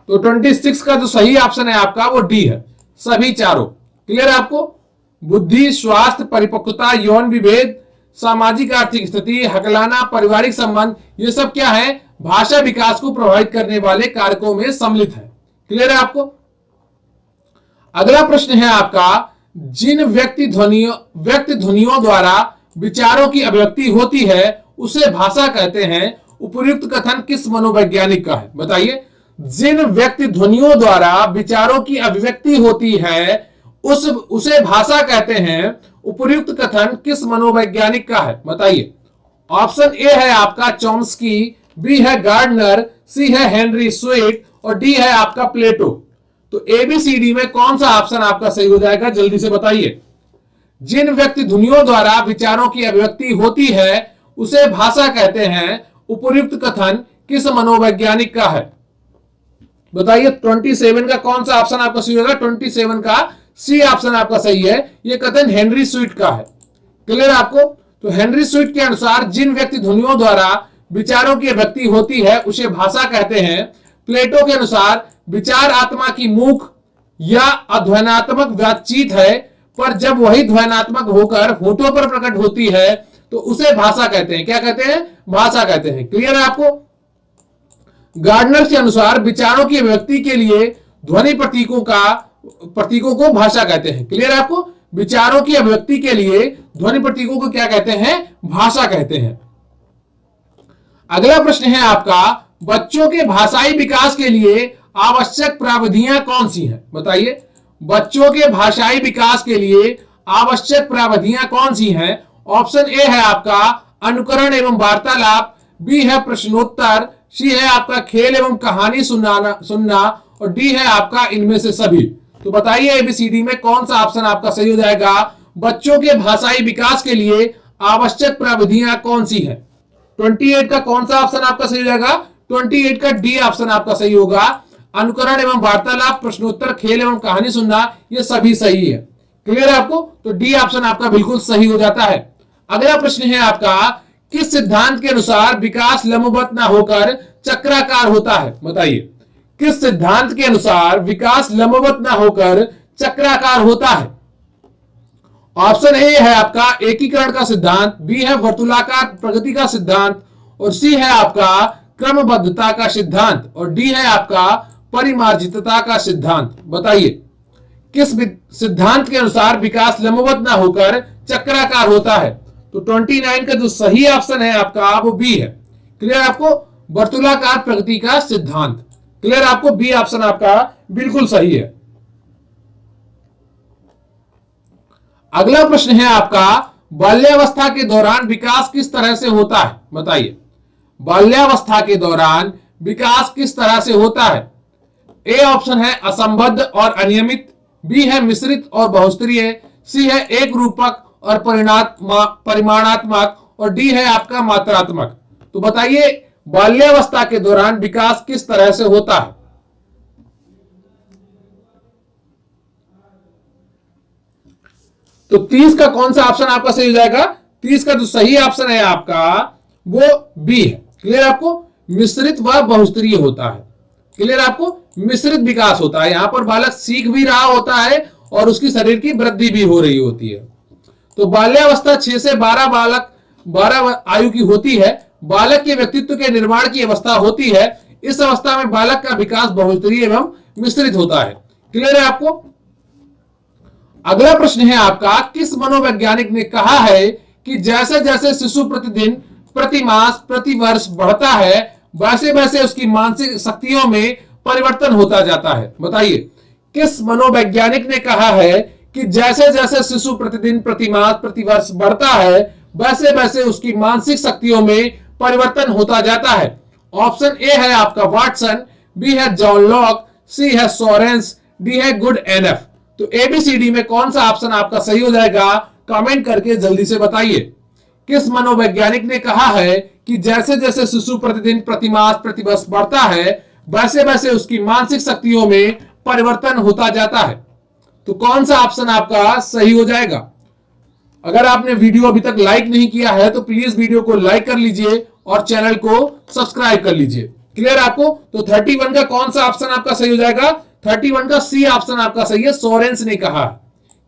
तो 26 का जो सही ऑप्शन है आपका वो डी है, सभी चारों। क्लियर है आपको? बुद्धि, स्वास्थ्य, परिपक्वता, यौन विभेद, सामाजिक आर्थिक स्थिति, हकलाना, पारिवारिक संबंध, ये सब क्या है? भाषा विकास को प्रभावित करने वाले कारकों में सम्मिलित है। क्लियर है आपको? अगला प्रश्न है आपका, जिन व्यक्ति ध्वनियों द्वारा विचारों की अभिव्यक्ति होती है उसे भाषा कहते हैं। उपर्युक्त कथन किस मनोवैज्ञानिक का है? बताइए। जिन व्यक्ति ध्वनियों द्वारा विचारों की अभिव्यक्ति होती है उसे भाषा कहते हैं। उपर्युक्त कथन किस मनोवैज्ञानिक का है? बताइए। ऑप्शन ए है आपका चॉम्स्की, बी है गार्डनर, सी है हेनरी स्वीट और डी है आपका प्लेटो। तो एबीसीडी में कौन सा ऑप्शन आपका सही हो जाएगा? जल्दी से बताइए। जिन व्यक्ति ध्वनियों द्वारा विचारों की अभिव्यक्ति होती है उसे भाषा कहते हैं। उपर्युक्त कथन किस मनोवैज्ञानिक का है? बताइए। 27 का कौन सा ऑप्शन आपका सही होगा? 27 का सी ऑप्शन आपका सही है। यह कथन हेनरी स्वीट का है। क्लियर है आपको? तो हेनरी स्वीट के अनुसार जिन व्यक्ति ध्वनियों द्वारा विचारों की अभिव्यक्ति होती है उसे भाषा कहते हैं। प्लेटो के अनुसार विचार आत्मा की मूक या अध्वनात्मक बातचीत है, पर जब वही ध्वनात्मक होकर होठों पर प्रकट होती है तो उसे भाषा कहते हैं। क्या कहते हैं? भाषा कहते हैं। क्लियर है आपको? गार्डनर के अनुसार विचारों की अभिव्यक्ति के लिए ध्वनि प्रतीकों को भाषा कहते हैं। क्लियर है आपको? विचारों की अभिव्यक्ति के लिए ध्वनि प्रतीकों को क्या कहते हैं? भाषा कहते हैं। अगला प्रश्न है आपका, बच्चों के भाषाई विकास के लिए आवश्यक प्राविधियां कौन सी हैं? बताइए। बच्चों के भाषाई विकास के लिए आवश्यक प्राविधियां कौन सी हैं? ऑप्शन ए है आपका अनुकरण एवं वार्तालाप, बी है प्रश्नोत्तर, सी है आपका खेल एवं कहानी सुनना और डी है आपका इनमें से सभी। तो बताइए एबीसीडी में कौन सा ऑप्शन आपका सही हो जाएगा? बच्चों के भाषाई विकास के लिए आवश्यक प्राविधियां कौन सी है? 28 का कौन सा ऑप्शन आपका सही हो जाएगा? 28 का डी ऑप्शन आपका सही होगा। अनुकरण एवं वार्तालाप, प्रश्नोत्तर, खेल एवं कहानी सुनना, ये सभी सही है। क्लियर है आपको? तो डी ऑप्शन आपका बिल्कुल सही हो जाता है। अगला प्रश्न है आपका, किस सिद्धांत के अनुसार विकास लंबवत न होकर चक्राकार होता है? बताइए। किस सिद्धांत के अनुसार विकास लंबवत न होकर चक्राकार होता है? ऑप्शन ए है आपका एकीकरण का सिद्धांत, बी है वर्तुलाकार प्रगति का सिद्धांत और सी है आपका क्रमबद्धता का सिद्धांत और डी है आपका परिमार्जितता का सिद्धांत। बताइए किस सिद्धांत के अनुसार विकास लंबवत न होकर चक्राकार होता है? तो 29 का जो सही ऑप्शन है आपका वो बी है। क्लियर आपको? वर्तुलाकार प्रगति का सिद्धांत। क्लियर आपको? बी ऑप्शन आपका बिल्कुल सही है। अगला प्रश्न है आपका, बाल्यावस्था के दौरान विकास किस तरह से होता है? बताइए। बाल्यावस्था के दौरान विकास किस तरह से होता है? ए ऑप्शन है असंबद्ध और अनियमित, बी है मिश्रित और बहुस्तरीय, सी है एक रूपक और परिमाणात्मक और डी है आपका मात्रात्मक। तो बताइए बाल्यावस्था के दौरान विकास किस तरह से होता है? तो 30 का कौन सा ऑप्शन आपका सही हो जाएगा? 30 का जो सही ऑप्शन है आपका वो बी है। क्लियर आपको? मिश्रित व बहुस्तरीय होता है। क्लियर आपको? मिश्रित विकास होता है। यहां पर बालक सीख भी रहा होता है और उसकी शरीर की वृद्धि भी हो रही होती है। तो बाल्यावस्था 6 से 12 आयु की होती है। बालक के व्यक्तित्व के निर्माण की अवस्था होती है। इस अवस्था में बालक का विकास बहुस्तरीय एवं मिश्रित होता है। क्लियर है आपको? अगला प्रश्न है आपका, किस मनोवैज्ञानिक ने कहा है कि जैसे जैसे शिशु प्रतिदिन, प्रति मास, प्रति वर्ष बढ़ता है वैसे वैसे उसकी मानसिक शक्तियों में परिवर्तन होता जाता है? बताइए किस मनोवैज्ञानिक ने कहा है कि जैसे जैसे शिशु प्रतिदिन, प्रति मास, प्रति वर्ष बढ़ता है वैसे वैसे उसकी मानसिक शक्तियों में परिवर्तन होता जाता है? ऑप्शन ए है आपका वाटसन, बी है जॉन लॉक, सी है सोरेंस, डी है गुड एनएफ। तो एबीसीडी में कौन सा ऑप्शन आपका सही हो जाएगा? कमेंट करके जल्दी से बताइए। किस मनोवैज्ञानिक ने कहा है कि जैसे जैसे शिशु प्रतिदिन प्रतिमास प्रतिवर्ष बढ़ता है वैसे वैसे उसकी मानसिक शक्तियों में परिवर्तन होता जाता है। तो कौन सा ऑप्शन आपका सही हो जाएगा? अगर आपने वीडियो अभी तक लाइक नहीं किया है तो प्लीज वीडियो को लाइक कर लीजिए और चैनल को सब्सक्राइब कर लीजिए। क्लियर आपको? तो 31 का कौन सा ऑप्शन आपका सही हो जाएगा? 31 का सी ऑप्शन आपका सही है, सोरेंस ने कहा।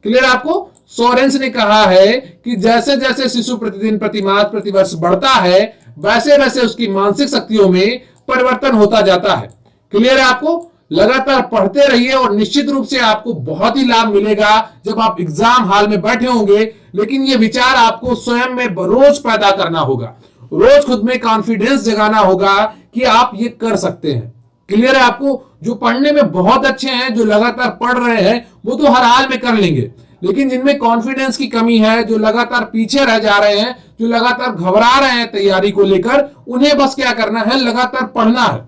क्लियर आपको? सोरेंस ने कहा है कि जैसे जैसे शिशु प्रतिदिन प्रतिमास प्रतिवर्ष बढ़ता है वैसे वैसे उसकी मानसिक शक्तियों में परिवर्तन होता जाता है। क्लियर है आपको? लगातार पढ़ते रहिए और निश्चित रूप से आपको बहुत ही लाभ मिलेगा जब आप एग्जाम हॉल में बैठे होंगे। लेकिन ये विचार आपको स्वयं में रोज पैदा करना होगा, रोज खुद में कॉन्फिडेंस जगाना होगा कि आप ये कर सकते हैं। क्लियर है आपको? जो पढ़ने में बहुत अच्छे हैं, जो लगातार पढ़ रहे हैं, वो तो हर हाल में कर लेंगे, लेकिन जिनमें कॉन्फिडेंस की कमी है, जो लगातार पीछे रह जा रहे हैं, जो लगातार घबरा रहे हैं तैयारी को लेकर, उन्हें बस क्या करना है? लगातार पढ़ना है,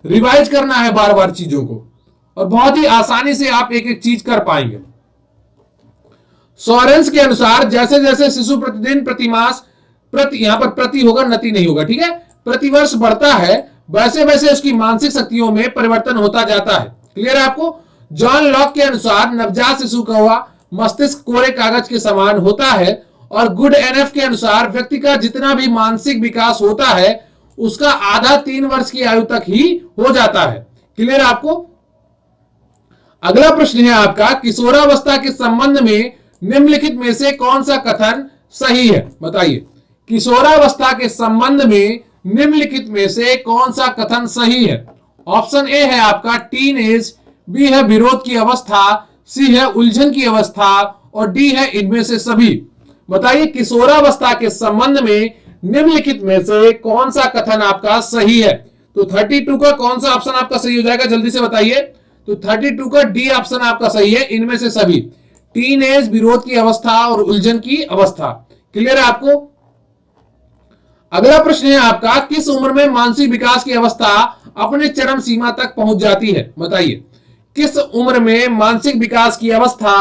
रिवाइज करना है बार बार चीजों को, और बहुत ही आसानी से आप एक एक चीज कर पाएंगे। सोरेंस के अनुसार जैसे जैसे शिशु प्रतिदिन प्रतिमास यहां पर प्रति होगा, नति नहीं होगा, ठीक है, प्रतिवर्ष बढ़ता है वैसे वैसे उसकी मानसिक शक्तियों में परिवर्तन होता जाता है। क्लियर है आपको? जॉन लॉक के अनुसार नवजात शिशु का हुआ मस्तिष्क कोरे कागज के समान होता है और गुड एनएफ के अनुसार व्यक्ति का जितना भी मानसिक विकास होता है उसका आधा 3 वर्ष की आयु तक ही हो जाता है। क्लियर है आपको? अगला प्रश्न है आपका, किशोरावस्था के संबंध में निम्नलिखित में से कौन सा कथन सही है? बताइए, किशोरावस्था के संबंध में निम्नलिखित में से कौन सा कथन सही है? ऑप्शन ए है आपका टीन एज, बी है विरोध की अवस्था, सी है उलझन की अवस्था और डी है इनमें से सभी। बताइए, किशोरावस्था के संबंध में निम्नलिखित में से कौन सा कथन आपका सही है? तो 32 का कौन सा ऑप्शन आपका सही हो जाएगा? जल्दी से बताइए। तो 32 का डी ऑप्शन आपका सही है, इनमें से सभी, टीन एज, विरोध की अवस्था और उलझन की अवस्था। क्लियर है आपको? अगला प्रश्न है आपका, किस उम्र में मानसिक विकास की अवस्था अपने चरम सीमा तक पहुंच जाती है? बताइए, किस उम्र में मानसिक विकास की अवस्था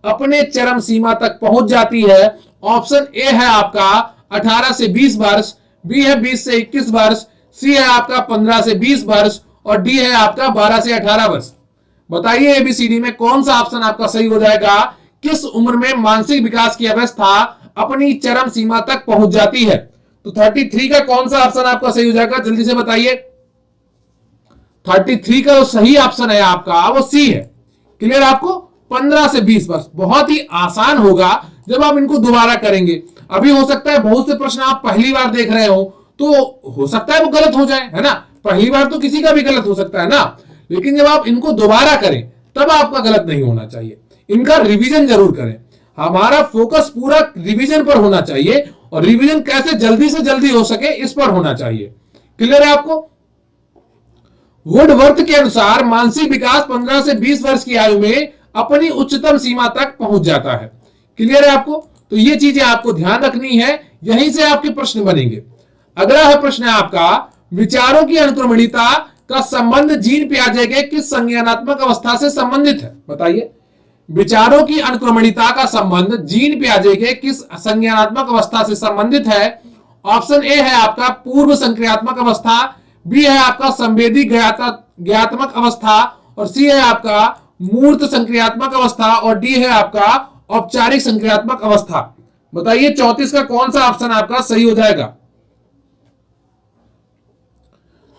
अपने चरम सीमा तक पहुंच जाती है? ऑप्शन ए है आपका 18 से 20 वर्ष, बी है 20 से 21 वर्ष, सी है आपका 15 से 20 वर्ष और डी है आपका 12 से 18 वर्ष। बताइए एबीसीडी में कौन सा ऑप्शन आपका सही हो जाएगा? किस उम्र में मानसिक विकास की अवस्था अपनी चरम सीमा तक पहुंच जाती है? तो 33 का कौन सा ऑप्शन आपका सही हो जाएगा? जल्दी से बताइए। 33 का जो सही ऑप्शन है आपका वो सी है। क्लियर आपको? 15 से 20 वर्ष। बहुत ही आसान होगा जब आप इनको दोबारा करेंगे। अभी हो सकता है बहुत से प्रश्न आप पहली बार देख रहे हो तो हो सकता है वो गलत हो जाए, है ना? पहली बार तो किसी का भी गलत हो सकता है ना, लेकिन जब आप इनको दोबारा करें तब आपका गलत नहीं होना चाहिए। इनका रिवीजन जरूर करें। हमारा फोकस पूरा रिवीजन पर होना चाहिए और रिवीजन कैसे जल्दी से जल्दी हो सके इस पर होना चाहिए। क्लियर है आपको? वुडवर्थ के अनुसार मानसिक विकास 15 से 20 वर्ष की आयु में अपनी उच्चतम सीमा तक पहुंच जाता है। क्लियर है आपको? तो ये चीजें आपको ध्यान रखनी है, यहीं से आपके प्रश्न बनेंगे। अगला है प्रश्न है आपका, विचारों की अनुक्रमणिका का संबंध जीन पियाजे के किस संज्ञानात्मक अवस्था से संबंधित है? बताइए, विचारों की अनुक्रमणिका का संबंध जीन पियाजे के किस संज्ञानात्मक अवस्था से संबंधित है? ऑप्शन ए है आपका पूर्व संक्रियात्मक अवस्था, बी है आपका संवेदी ज्ञातात्मक अवस्था और सी है आपका मूर्त संक्रियात्मक अवस्था और डी है आपका औपचारिक संक्रियात्मक अवस्था। बताइए 34 का कौन सा ऑप्शन आपका सही हो जाएगा?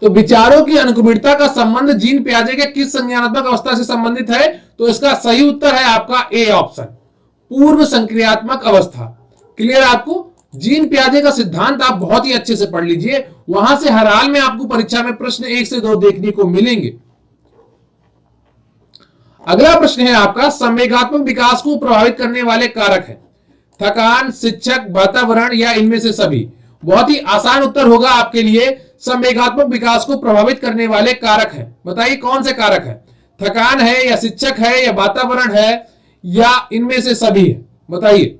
तो विचारों की अनुक्रमणिका का संबंध जीन पियाजे के किस संज्ञानात्मक अवस्था से संबंधित है? तो इसका सही उत्तर है आपका ए ऑप्शन, पूर्व संक्रियात्मक अवस्था। क्लियर है आपको? जीन पियाजे का सिद्धांत आप बहुत ही अच्छे से पढ़ लीजिए, वहां से हर हाल में आपको परीक्षा में प्रश्न 1 से 2 देखने को मिलेंगे। अगला प्रश्न है आपका, संवेगात्मक विकास को प्रभावित करने वाले कारक है? थकान, शिक्षक, वातावरण या इनमें से सभी? बहुत ही आसान उत्तर होगा आपके लिए, संवेगात्मक विकास को प्रभावित करने वाले कारक है। बताइए कौन से कारक है? थकान है या शिक्षक है या वातावरण है या इनमें से सभी है? बताइए,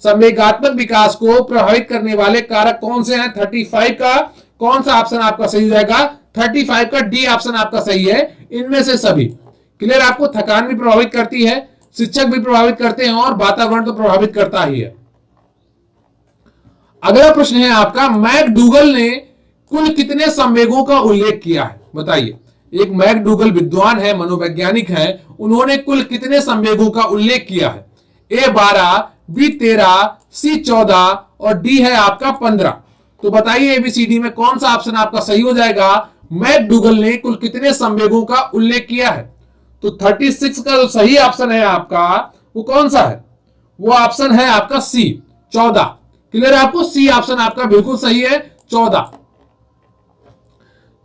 संवेगात्मक विकास को प्रभावित करने वाले कारक कौन से हैं? 35 का कौन सा ऑप्शन आपका सही हो जाएगा? 35 का डी ऑप्शन आपका सही है, इनमें से सभी। क्लियर? आपको थकान भी प्रभावित करती है, शिक्षक भी प्रभावित करते हैं और वातावरण तो प्रभावित करता ही है। अगला प्रश्न है आपका, मैकडूगल ने कुल कितने संवेगों का उल्लेख किया है? बताइए। एक मैकडूगल विद्वान है, मनोवैज्ञानिक है, उन्होंने कुल कितने संवेगों का उल्लेख किया है? A12, B13, C14 और डी है आपका 15। तो बताइए एबीसीडी में कौन सा ऑप्शन आपका सही हो जाएगा? मैकडूगल ने कुल कितने संवेगों का उल्लेख किया है? तो 36 का जो सही ऑप्शन है आपका वो कौन सा है? वो ऑप्शन है आपका सी, 14। क्लियर है आपको? सी ऑप्शन आपका बिल्कुल सही है, 14।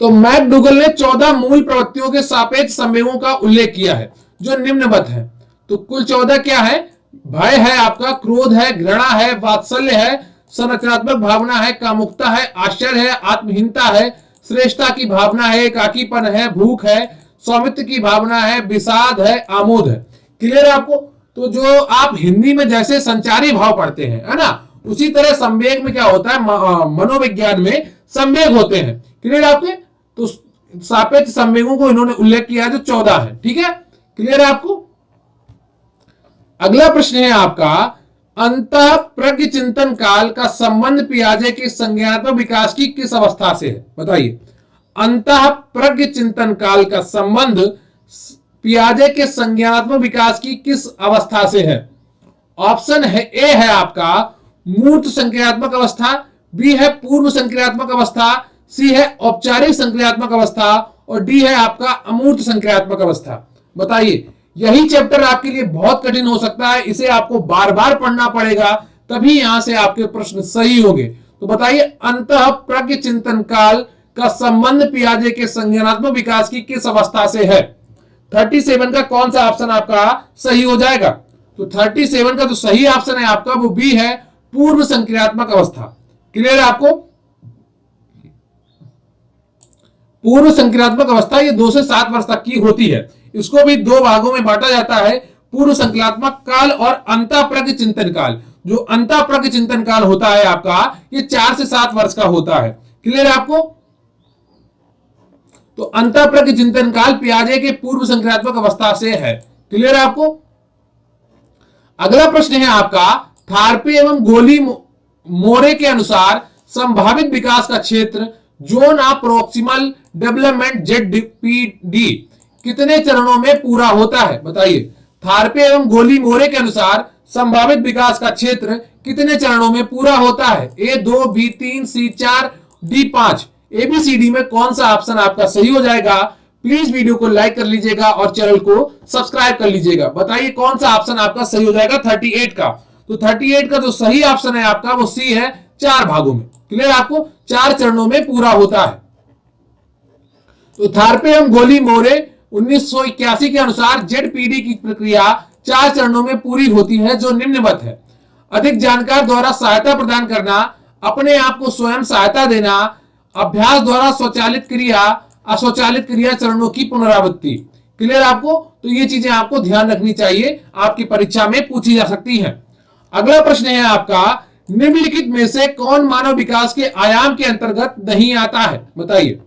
तो मैकडूगल ने 14 मूल प्रवृत्तियों के सापेक्ष संवेगों का उल्लेख किया है जो निम्नवत है। तो कुल 14 क्या है? भय है आपका, क्रोध है, घृणा है, वात्सल्य है, संरचनात्मक भावना है, कामुकता है, आश्चर्य है, आत्महीनता है, श्रेष्ठता की भावना है, एकाकीपन है, भूख है, स्वामित्व की भावना है, विषाद है, आमोद है। क्लियर है आपको? तो जो आप हिंदी में जैसे संचारी भाव पढ़ते हैं, है ना, उसी तरह संवेग में क्या होता है, मनोविज्ञान में संवेग होते हैं। क्लियर है आपके? तो सापेक्ष संवेगों को इन्होंने उल्लेख किया जो 14 है। ठीक है, क्लियर है आपको? अगला प्रश्न है आपका, अंतः प्रज्ञ चिंतन काल का संबंध पियाजे के संज्ञानात्मक विकास की किस अवस्था से है? बताइए। अंतः प्रज्ञ चिंतन काल का संबंध पियाजे के संज्ञानात्मक विकास की किस अवस्था से है? ऑप्शन है ए है आपका मूर्त संक्रियात्मक अवस्था, बी है पूर्व संक्रियात्मक अवस्था, सी है औपचारिक संक्रियात्मक अवस्था और डी है आपका अमूर्त संक्रियात्मक अवस्था। बताइए, यही चैप्टर आपके लिए बहुत कठिन हो सकता है, इसे आपको बार बार पढ़ना पड़ेगा, तभी यहां से आपके प्रश्न सही होंगे। तो बताइए, अंतः प्रज्ञ चिंतन काल का संबंध पियाजे के संज्ञानात्मक विकास की किस अवस्था से है? 37 का कौन सा ऑप्शन आपका सही हो जाएगा? तो 37 का जो सही ऑप्शन है आपका वो बी है, पूर्व संक्रियात्मक अवस्था। क्लियर है आपको? पूर्व संक्रियात्मक अवस्था ये 2 से 7 वर्ष तक की होती है। इसको भी 2 भागों में बांटा जाता है, पूर्व संक्रियात्मक काल और अंतःप्रज्ञ चिंतन काल। जो अंतःप्रज्ञ चिंतन काल होता है आपका, ये 4 से 7 वर्ष का होता है। क्लियर है आपको? तो अंतःप्रज्ञ चिंतन काल पियाजे के पूर्व संक्रियात्मक अवस्था से है। क्लियर है आपको? अगला प्रश्न है आपका, थारपे एवं गोली मोरे के अनुसार संभावित विकास का क्षेत्र zone of proximal development ZPD कितने चरणों में पूरा होता है? बताइए। थारपे एवं गोली मोरे के अनुसार संभावित विकास का क्षेत्र कितने चरणों में पूरा होता है? A2, B3, C4, D5। ABCD में कौन सा ऑप्शन आपका सही हो जाएगा? प्लीज वीडियो को लाइक कर लीजिएगा और चैनल को सब्सक्राइब कर लीजिएगा। बताइए कौन सा ऑप्शन आपका सही हो जाएगा? 38 का। तो 38 का जो सही ऑप्शन है आपका वो सी है, 4 भागों में। क्लियर आपको? 4 चरणों में पूरा होता है। तो थारपे एवं गोली मोरे 1981 के अनुसार ZPD की प्रक्रिया 4 चरणों में पूरी होती है जो निम्नवत है। अधिक जानकार द्वारा सहायता प्रदान करना, अपने आप को स्वयं सहायता देना, अभ्यास द्वारा स्वचालित क्रिया, अस्वचालित क्रिया चरणों की पुनरावृत्ति। क्लियर आपको? तो ये चीजें आपको ध्यान रखनी चाहिए, आपकी परीक्षा में पूछी जा सकती है। अगला प्रश्न है आपका, निम्नलिखित में से कौन मानव विकास के आयाम के अंतर्गत नहीं आता है? बताइए।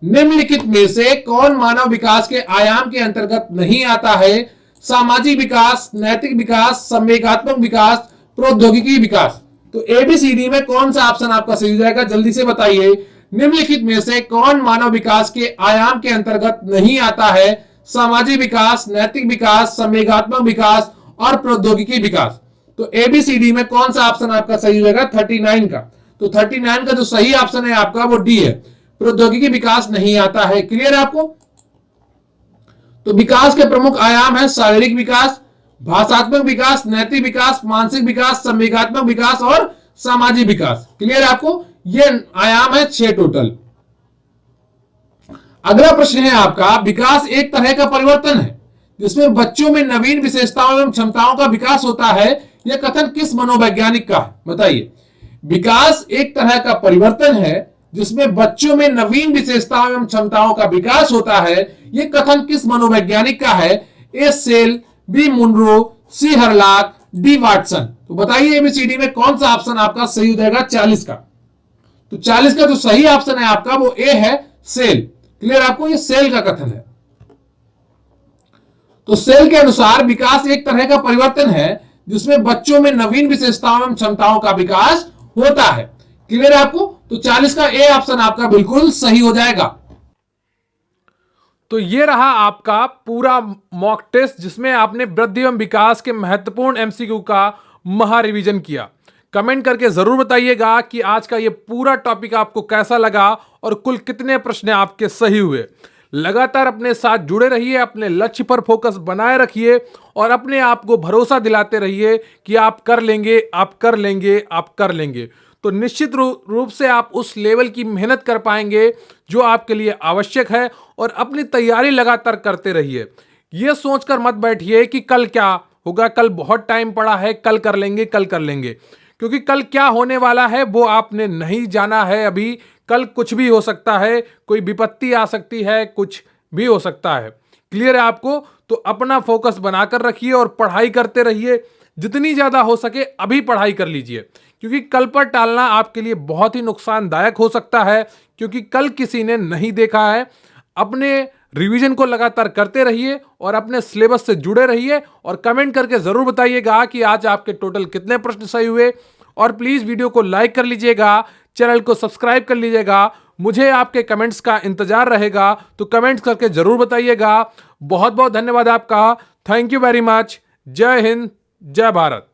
निम्नलिखित में से कौन मानव विकास के आयाम के अंतर्गत नहीं आता है? सामाजिक विकास, नैतिक विकास, संवेगात्मक विकास, प्रौद्योगिकी विकास। तो ABCD में कौन सा ऑप्शन आपका सही हो जाएगा? जल्दी से बताइए। निम्नलिखित में से कौन मानव विकास के आयाम के अंतर्गत नहीं आता है? सामाजिक विकास, नैतिक विकास, संवेगात्मक विकास और प्रौद्योगिकी विकास। तो ABCD में कौन सा ऑप्शन आपका सही हो जाएगा? 39 का। तो 39 का जो सही ऑप्शन है आपका वो डी है, प्रौद्योगिकी विकास नहीं आता है। क्लियर है आपको? तो विकास के प्रमुख आयाम है शारीरिक विकास, भाषात्मक विकास, नैतिक विकास, मानसिक विकास, संवेगात्मक विकास और सामाजिक विकास। क्लियर है आपको? ये आयाम है 6 टोटल। अगला प्रश्न है आपका, विकास एक तरह का परिवर्तन है जिसमें बच्चों में नवीन विशेषताओं एवं क्षमताओं का विकास होता है, यह कथन किस मनोवैज्ञानिक का है? बताइए। विकास एक तरह का परिवर्तन है जिसमें बच्चों में नवीन विशेषताओं एवं क्षमताओं का विकास होता है, यह कथन किस मनोवैज्ञानिक का है? ए सेल, बी मुनरो, सी हरलाक, डी वाटसन। तो बताइए ABCD में कौन सा ऑप्शन आपका सही हो जाएगा? 40 का। तो 40 का जो सही ऑप्शन है आपका वो ए है, सेल। क्लियर आपको? ये सेल का कथन है। तो सेल के अनुसार विकास एक तरह का परिवर्तन है जिसमें बच्चों में नवीन विशेषताओं एवं क्षमताओं का विकास होता है। क्लियर है आपको? तो 40 का ए ऑप्शन आपका बिल्कुल सही हो जाएगा। तो ये रहा आपका पूरा मॉक टेस्ट जिसमें आपने वृद्धि एवं विकास के महत्वपूर्ण एमसीक्यू का महा रिवीजन किया। कमेंट करके जरूर बताइएगा कि आज का ये पूरा टॉपिक आपको कैसा लगा और कुल कितने प्रश्न आपके सही हुए। लगातार अपने साथ जुड़े रहिए, अपने लक्ष्य पर फोकस बनाए रखिए और अपने आप को भरोसा दिलाते रहिए कि आप कर लेंगे, आप कर लेंगे, आप कर लेंगे। तो निश्चित रूप से आप उस लेवल की मेहनत कर पाएंगे जो आपके लिए आवश्यक है और अपनी तैयारी लगातार करते रहिए। यह सोचकर मत बैठिए कि कल क्या होगा, कल बहुत टाइम पड़ा है, कल कर लेंगे, कल कर लेंगे, क्योंकि कल क्या होने वाला है वो आपने नहीं जाना है अभी। कल कुछ भी हो सकता है, कोई विपत्ति आ सकती है, कुछ भी हो सकता है। क्लियर है आपको? तो अपना फोकस बनाकर रखिए और पढ़ाई करते रहिए। जितनी ज्यादा हो सके अभी पढ़ाई कर लीजिए, क्योंकि कल पर टालना आपके लिए बहुत ही नुकसानदायक हो सकता है, क्योंकि कल किसी ने नहीं देखा है। अपने रिवीजन को लगातार करते रहिए और अपने सिलेबस से जुड़े रहिए और कमेंट करके जरूर बताइएगा कि आज आपके टोटल कितने प्रश्न सही हुए। और प्लीज वीडियो को लाइक कर लीजिएगा, चैनल को सब्सक्राइब कर लीजिएगा। मुझे आपके कमेंट्स का इंतजार रहेगा, तो कमेंट्स करके जरूर बताइएगा। बहुत बहुत धन्यवाद आपका। Thank you very much. जय हिंद, जय भारत।